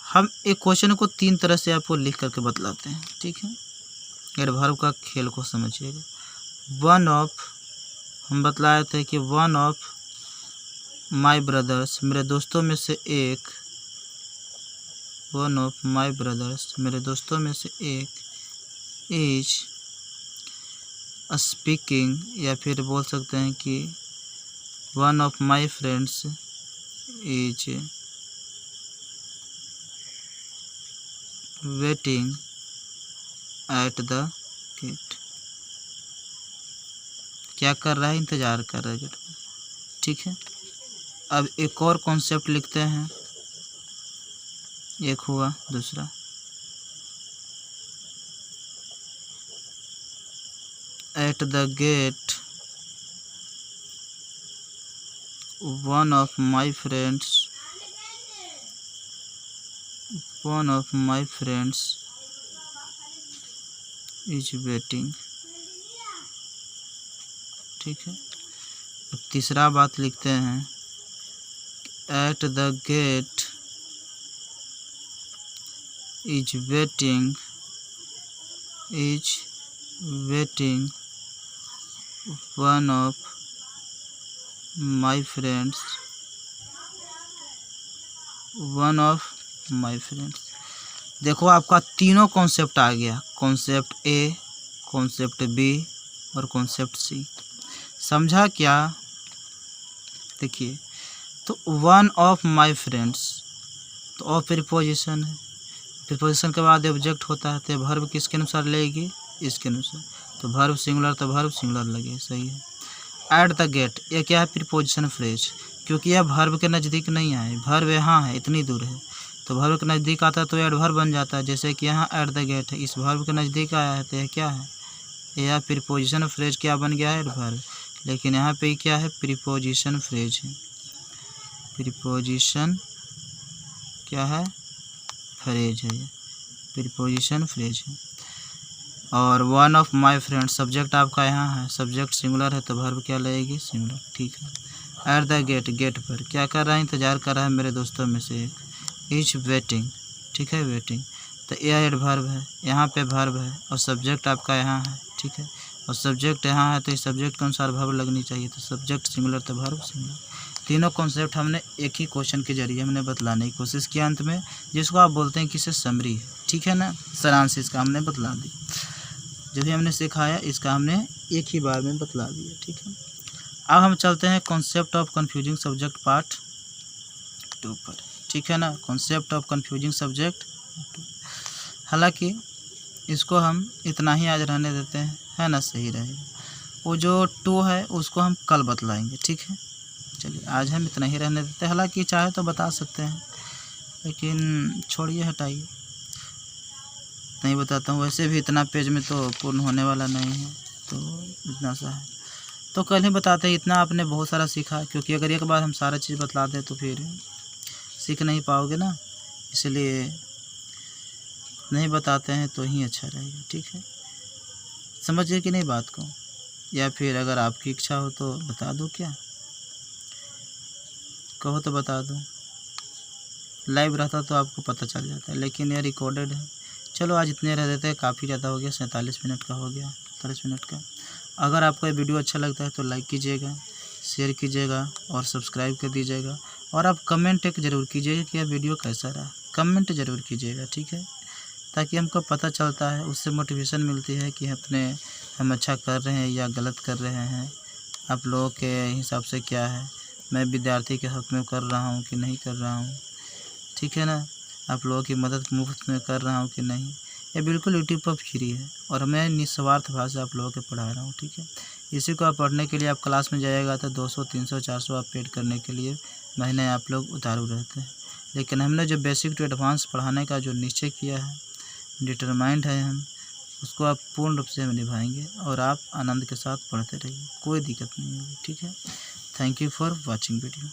[SPEAKER 1] हम एक क्वेश्चन को तीन तरह से आपको लिख करके बतलाते हैं। ठीक है, एडवर्ब का खेल को समझिएगा। वन ऑफ, हम बतलाए थे कि वन ऑफ माई ब्रदर्स, मेरे दोस्तों में से एक, वन ऑफ माई ब्रदर्स, मेरे दोस्तों में से एक, इज स्पीकिंग, या फिर बोल सकते हैं कि one of my friends is waiting at the gate. क्या कर रहा है, इंतज़ार कर रहा है गेट पर, ठीक है। अब एक और कॉन्सेप्ट लिखते हैं, एक हुआ, दूसरा at the gate one of my friends is waiting, ठीक है। अब तीसरा बात लिखते हैं, at the gate is waiting one of my friends, देखो आपका तीनों कॉन्सेप्ट आ गया, कॉन्सेप्ट ए, कॉन्सेप्ट बी और कॉन्सेप्ट सी। समझा क्या? देखिए, तो वन ऑफ माय फ्रेंड्स, तो ऑफ प्रीपोजिशन है, प्रीपोजिशन के बाद ऑब्जेक्ट होता है, तो वर्ब किसके अनुसार लेगी, इसके अनुसार, तो वर्ब सिंगुलर, तो वर्ब सिंगुलर लगे, सही है। एट द गेट, ये क्या है, प्रीपोजिशन फ्रेज, क्योंकि यह वर्ब के नज़दीक नहीं आए, वर्ब यहाँ है, इतनी दूर है, तो वर्ब के नज़दीक आता है तो एडवर्ब बन जाता है। जैसे कि यहाँ एट द गेट है, इस वर्ब के नज़दीक आया है, तो यह क्या है, यह प्रीपोजिशन फ्रेज क्या बन गया है, एडवर्ब। लेकिन यहाँ पे क्या है, प्रीपोजिशन फ्रेज है, प्रीपोजिशन क्या है, फ्रेज है, प्रीपोजिशन फ्रेज है। और one of my friend, subject आपका यहाँ है, सब्जेक्ट सिंगुलर है, तो वर्ब क्या लगेगी, सिंगुलर, ठीक है। एट द गेट, गेट पर क्या कर रहा है, इंतज़ार कर रहा है मेरे दोस्तों में से एक, इज वेटिंग, ठीक है, वेटिंग, तो यह एडवर्ब है, यहाँ पे वर्ब है और सब्जेक्ट आपका यहाँ है, ठीक है, और सब्जेक्ट यहाँ है, तो इस सब्जेक्ट के अनुसार वर्ब लगनी चाहिए, तो सब्जेक्ट सिंगुलर, तो वर्ब सिंगुलर। तीनों कॉन्सेप्ट हमने एक ही क्वेश्चन के जरिए हमने बतलाने की कोशिश की अंत में, जिसको आप बोलते हैं कि इसे समरी है, ठीक है ना, सारांश इसका हमने बतला दी, जो भी हमने सिखाया इसका हमने एक ही बार में बतला दिया, ठीक है। अब हम चलते हैं concept of confusing subject part 2 पर, ठीक है ना, कॉन्सेप्ट ऑफ कन्फ्यूजिंग सब्जेक्ट 2। हालांकि इसको हम इतना ही आज रहने देते हैं, है ना, सही रहेगा। वो जो 2 है उसको हम कल बतलाएंगे, ठीक है। चलिए आज हम इतना ही रहने देते हैं, हालांकि चाहे तो बता सकते हैं, लेकिन छोड़िए, हटाइए, नहीं बताता हूँ। वैसे भी इतना पेज में तो पूर्ण होने वाला नहीं है, तो इतना सा है, तो कल ही बताते हैं। इतना आपने बहुत सारा सीखा, क्योंकि अगर एक बार हम सारा चीज़ बतला दें तो फिर सीख नहीं पाओगे ना, इसलिए नहीं बताते हैं तो ही अच्छा रहेगा, ठीक है। समझिए कि नहीं बात को, या फिर अगर आपकी इच्छा हो तो बता दूँ, क्या कहो तो बता दूँ। लाइव रहता तो आपको पता चल जाता है, लेकिन ये रिकॉर्डेड है। चलो आज इतने रह देते हैं, काफ़ी ज़्यादा हो गया, 47 मिनट का हो गया, 47 मिनट का। अगर आपको ये वीडियो अच्छा लगता है तो लाइक कीजिएगा, शेयर कीजिएगा और सब्सक्राइब कर दीजिएगा। और आप कमेंट एक ज़रूर कीजिएगा कि यह वीडियो कैसा रहा, कमेंट ज़रूर कीजिएगा, ठीक है, ताकि हमको पता चलता है, उससे मोटिवेशन मिलती है कि हम अच्छा कर रहे हैं या गलत कर रहे हैं, आप लोगों के हिसाब से क्या है, मैं विद्यार्थी के हक़ में कर रहा हूँ कि नहीं कर रहा हूँ, ठीक है ना, आप लोगों की मदद मुफ्त में कर रहा हूँ कि नहीं। ये बिल्कुल यूट्यूब पर फ्री है और मैं निस्वार्थ भाव से आप लोगों को पढ़ा रहा हूँ, ठीक है। इसी को आप पढ़ने के लिए आप क्लास में जाइएगा तो 200 300 400 आप पेड करने के लिए महीने आप लोग उतारू रहते हैं, लेकिन हमने जो बेसिक टू एडवांस पढ़ाने का जो निश्चय किया है, डिटरमाइंड है हम, उसको आप पूर्ण रूप से हम निभाएंगे और आप आनंद के साथ पढ़ते रहिए, कोई दिक्कत नहीं होगी, ठीक है। Thank you for watching video.